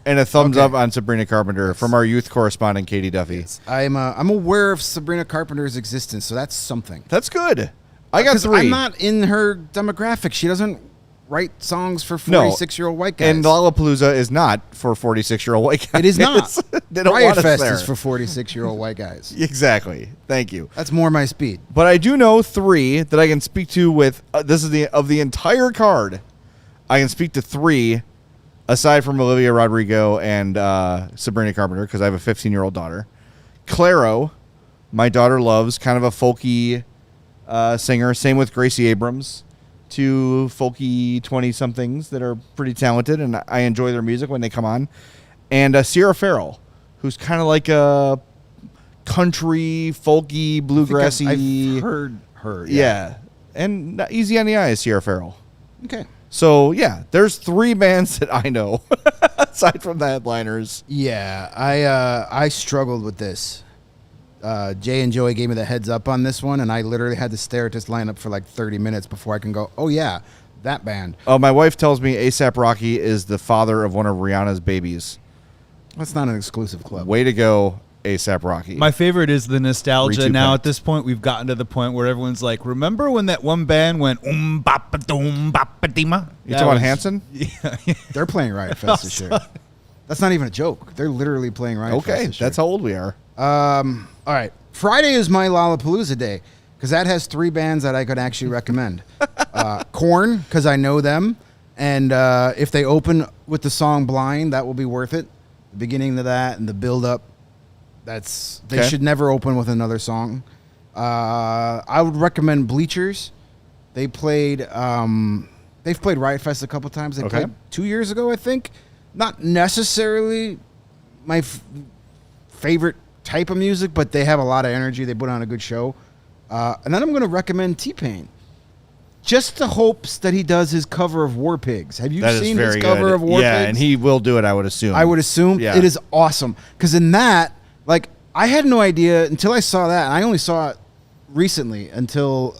and a thumbs Okay. up on Sabrina Carpenter from our youth correspondent, Katie Duffy. I'm aware of Sabrina Carpenter's existence, so that's something. That's good. I got 'Cause 3. I'm not in her demographic. She doesn't write songs for No. 46-year-old white guys. And Lollapalooza is not for 46-year-old white guys. It is not. They don't Riot want us Fest there. is for 46-year-old white guys. Exactly. Thank you. That's more my speed. But I do know 3 that I can speak to with. This is of the entire card. I can speak to 3, aside from Olivia Rodrigo and Sabrina Carpenter, because I have a 15-year-old daughter. Claro, my daughter loves, kind of a folky singer. Same with Gracie Abrams, 2 folky 20-somethings that are pretty talented, and I enjoy their music when they come on. And Sierra Farrell, who's kind of like a country, folky, bluegrassy. I've heard her. Yeah. And not easy on the eye is Sierra Farrell. Okay. So, yeah, there's 3 bands that I know, aside from the headliners. Yeah, I struggled with this. Jay and Joey gave me the heads up on this one, and I literally had to stare at this lineup for like 30 minutes before I can go, oh, yeah, that band. Oh, my wife tells me A$AP Rocky is the father of one of Rihanna's babies. That's not an exclusive club. Way to go, A$AP Rocky. My favorite is the nostalgia. 3-2 Now pack. at this point, we've gotten to the point where everyone's like, remember when that one band went bapa doom bapa dima? You talking about Hanson? Yeah. They're playing Riot Fest this year. That's not even a joke. They're literally playing Riot Fest Okay, this year. that's how old we are. All right. Friday is my Lollapalooza day because that has 3 bands that I could actually recommend. Korn, because I know them. And if they open with the song Blind, that will be worth it. The beginning of that and the build-up, they should never open with another song. I would recommend Bleachers. They've played Riot Fest a couple times. They played 2 years ago, I think. Not necessarily my favorite type of music, but they have a lot of energy. They put on a good show. And then I'm going to recommend T-Pain. Just the hopes that he does his cover of War Pigs. Have you seen his cover of War Pigs? Yeah, and he will do it, I would assume. It is awesome. Because in that, like, I had no idea until I saw that, and I only saw it recently until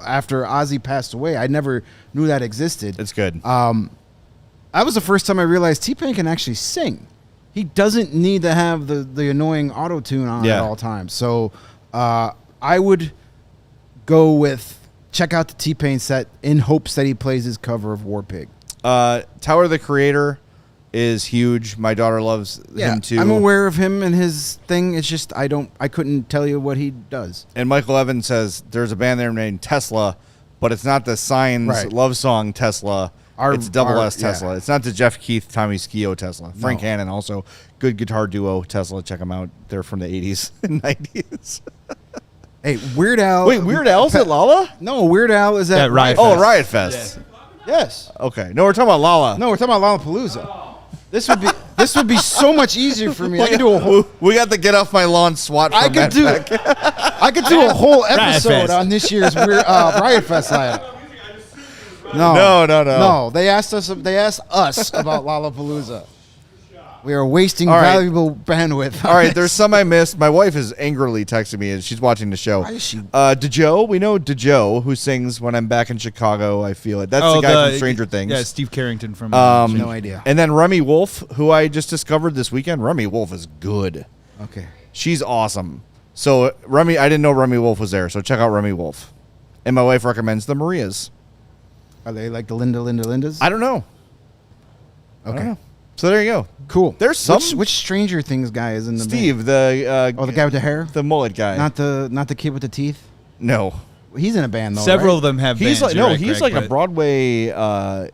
after Ozzy passed away. I never knew that existed. It's good. That was the first time I realized T-Pain can actually sing. He doesn't need to have the annoying auto-tune on at all times. So I would go with check out the T-Pain set in hopes that he plays his cover of War Pig. Tyler, the Creator, is huge. My daughter loves him too. I'm aware of him and his thing. It's just I couldn't tell you what he does. And Michael Evans says there's a band there named Tesla, but it's not the Signs love song Tesla. It's double S Tesla. It's not the Jeff Keith, Tommy Skio Tesla. Frank Hannon also. Good guitar duo, Tesla. Check them out. They're from the 80s and 90s. Hey, Weird Al. Wait, Weird Al's at Lala? No, Weird Al is at Riot Fest. Oh, Riot Fest. Yes. Okay. No, we're talking about Lala. No, we're talking about Lollapalooza. This would be so much easier for me. I could do a whole. We got the Get Off My Lawn SWAT. I could do a whole episode on this year's Riot Fest lineup. No. They asked us about Lollapalooza. We are wasting valuable bandwidth. All right, there's some I missed. My wife is angrily texting me, and she's watching the show. Why is she? DeJoe, we know DeJoe, who sings "When I'm Back in Chicago, I Feel It." That's the guy from Stranger Things. Yeah, Steve Carrington from. No idea. And then Remy Wolf, who I just discovered this weekend. Remy Wolf is good. Okay. She's awesome. So I didn't know Remy Wolf was there. So check out Remy Wolf. And my wife recommends the Marias. Are they like the Lindas? I don't know. Okay. I don't know. So there you go. Cool. There's some. Which Stranger Things guy is in the Steve, band? the guy with the hair, the mullet guy. not the kid with the teeth. No, he's in a band though. Several right? of them have he's bands. He's like a Broadway.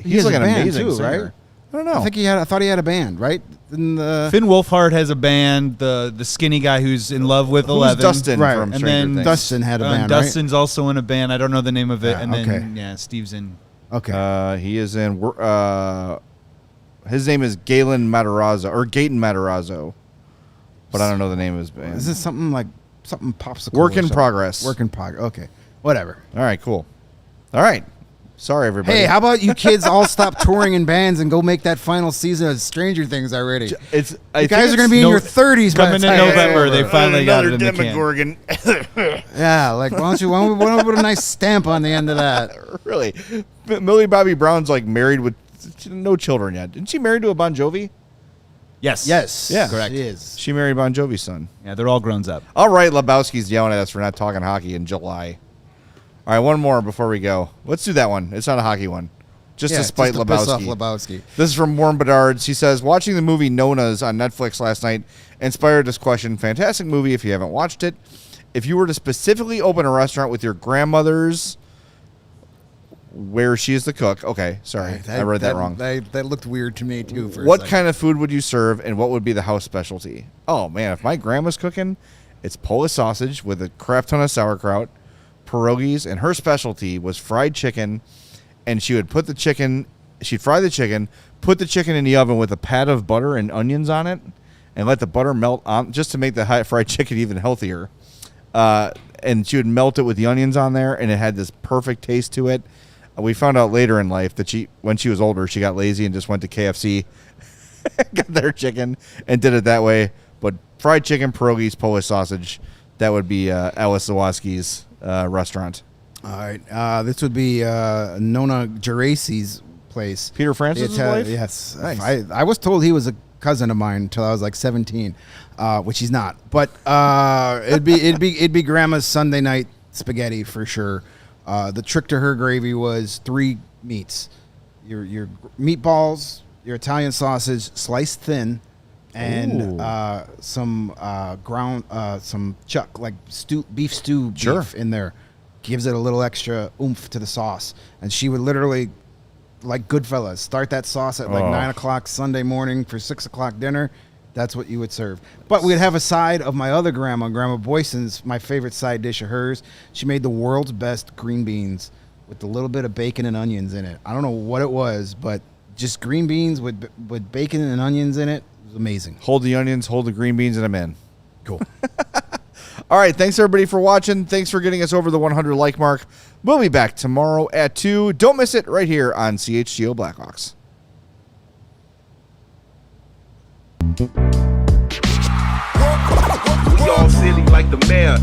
He's like an amazing singer. right? I don't know. I thought he had a band, right? Finn Wolfhard has a band. The skinny guy who's in love with Eleven. Dustin Right. from And Stranger then Things. Dustin had a band, Dustin's also in a band. I don't know the name of it. Yeah, And then okay. Steve's in. Okay. He is in. His name is Galen Matarazzo, but I don't know the name of his band. Is this something popsicle? Work in progress. Work in progress. Okay. Whatever. All right, cool. All right. Sorry, everybody. Hey, how about you kids all stop touring in bands and go make that final season of Stranger Things already? You guys are going to be in your 30s by the Coming in time November, it's over. they finally got it in the can. Demogorgon. Yeah, like why don't we put a nice stamp on the end of that? Really? Millie Bobby Brown's like married with no children yet. Isn't she married to a Bon Jovi? Yes. Yeah. Correct. She is. She married Bon Jovi's son. Yeah, they're all grown up. All right, Lebowski's yelling at us for not talking hockey in July. All right, one more before we go. Let's do that one. It's not a hockey one. Just to spite just to piss off Lebowski. Lebowski. This is from Warren Bedard. She says, watching the movie Nonas on Netflix last night inspired this question. Fantastic movie if you haven't watched it. If you were to specifically open a restaurant with your grandmother's, where she is the cook. Okay, sorry. I read that wrong. That looked weird to me, too. What kind of food would you serve, and what would be the house specialty? Oh, man, if my grandma's cooking, it's Polish sausage with a crap ton of sauerkraut, pierogies, and her specialty was fried chicken, and she'd fry the chicken, put the chicken in the oven with a pat of butter and onions on it, and let the butter melt on, just to make the fried chicken even healthier. And she would melt it with the onions on there, and it had this perfect taste to it. We found out later in life that when she was older, she got lazy and just went to KFC, got their chicken, and did it that way. But fried chicken, pierogies, Polish sausage, that would be Alice Zawaski's restaurant. All right. This would be Nona Geraci's place. Peter Francis' wife? Yes. Nice. I was told he was a cousin of mine until I was like 17, which he's not. But it'd be Grandma's Sunday night spaghetti for sure. The trick to her gravy was 3 meats: your meatballs, your Italian sausage sliced thin, and some ground, some chuck, like beef stew in there. Gives it a little extra oomph to the sauce. And she would literally, like Goodfellas, start that sauce at like 9 o'clock Sunday morning for 6 o'clock dinner. That's what you would serve. But we'd have a side of my other Grandma Boysen's, my favorite side dish of hers. She made the world's best green beans with a little bit of bacon and onions in it. I don't know what it was, but just green beans with bacon and onions in it. It was amazing. Hold the onions, hold the green beans, and I'm in. Cool. All right, thanks everybody for watching. Thanks for getting us over the 100 like mark. We'll be back tomorrow at 2. Don't miss it right here on CHGO Blackhawks. We all silly like the mayor.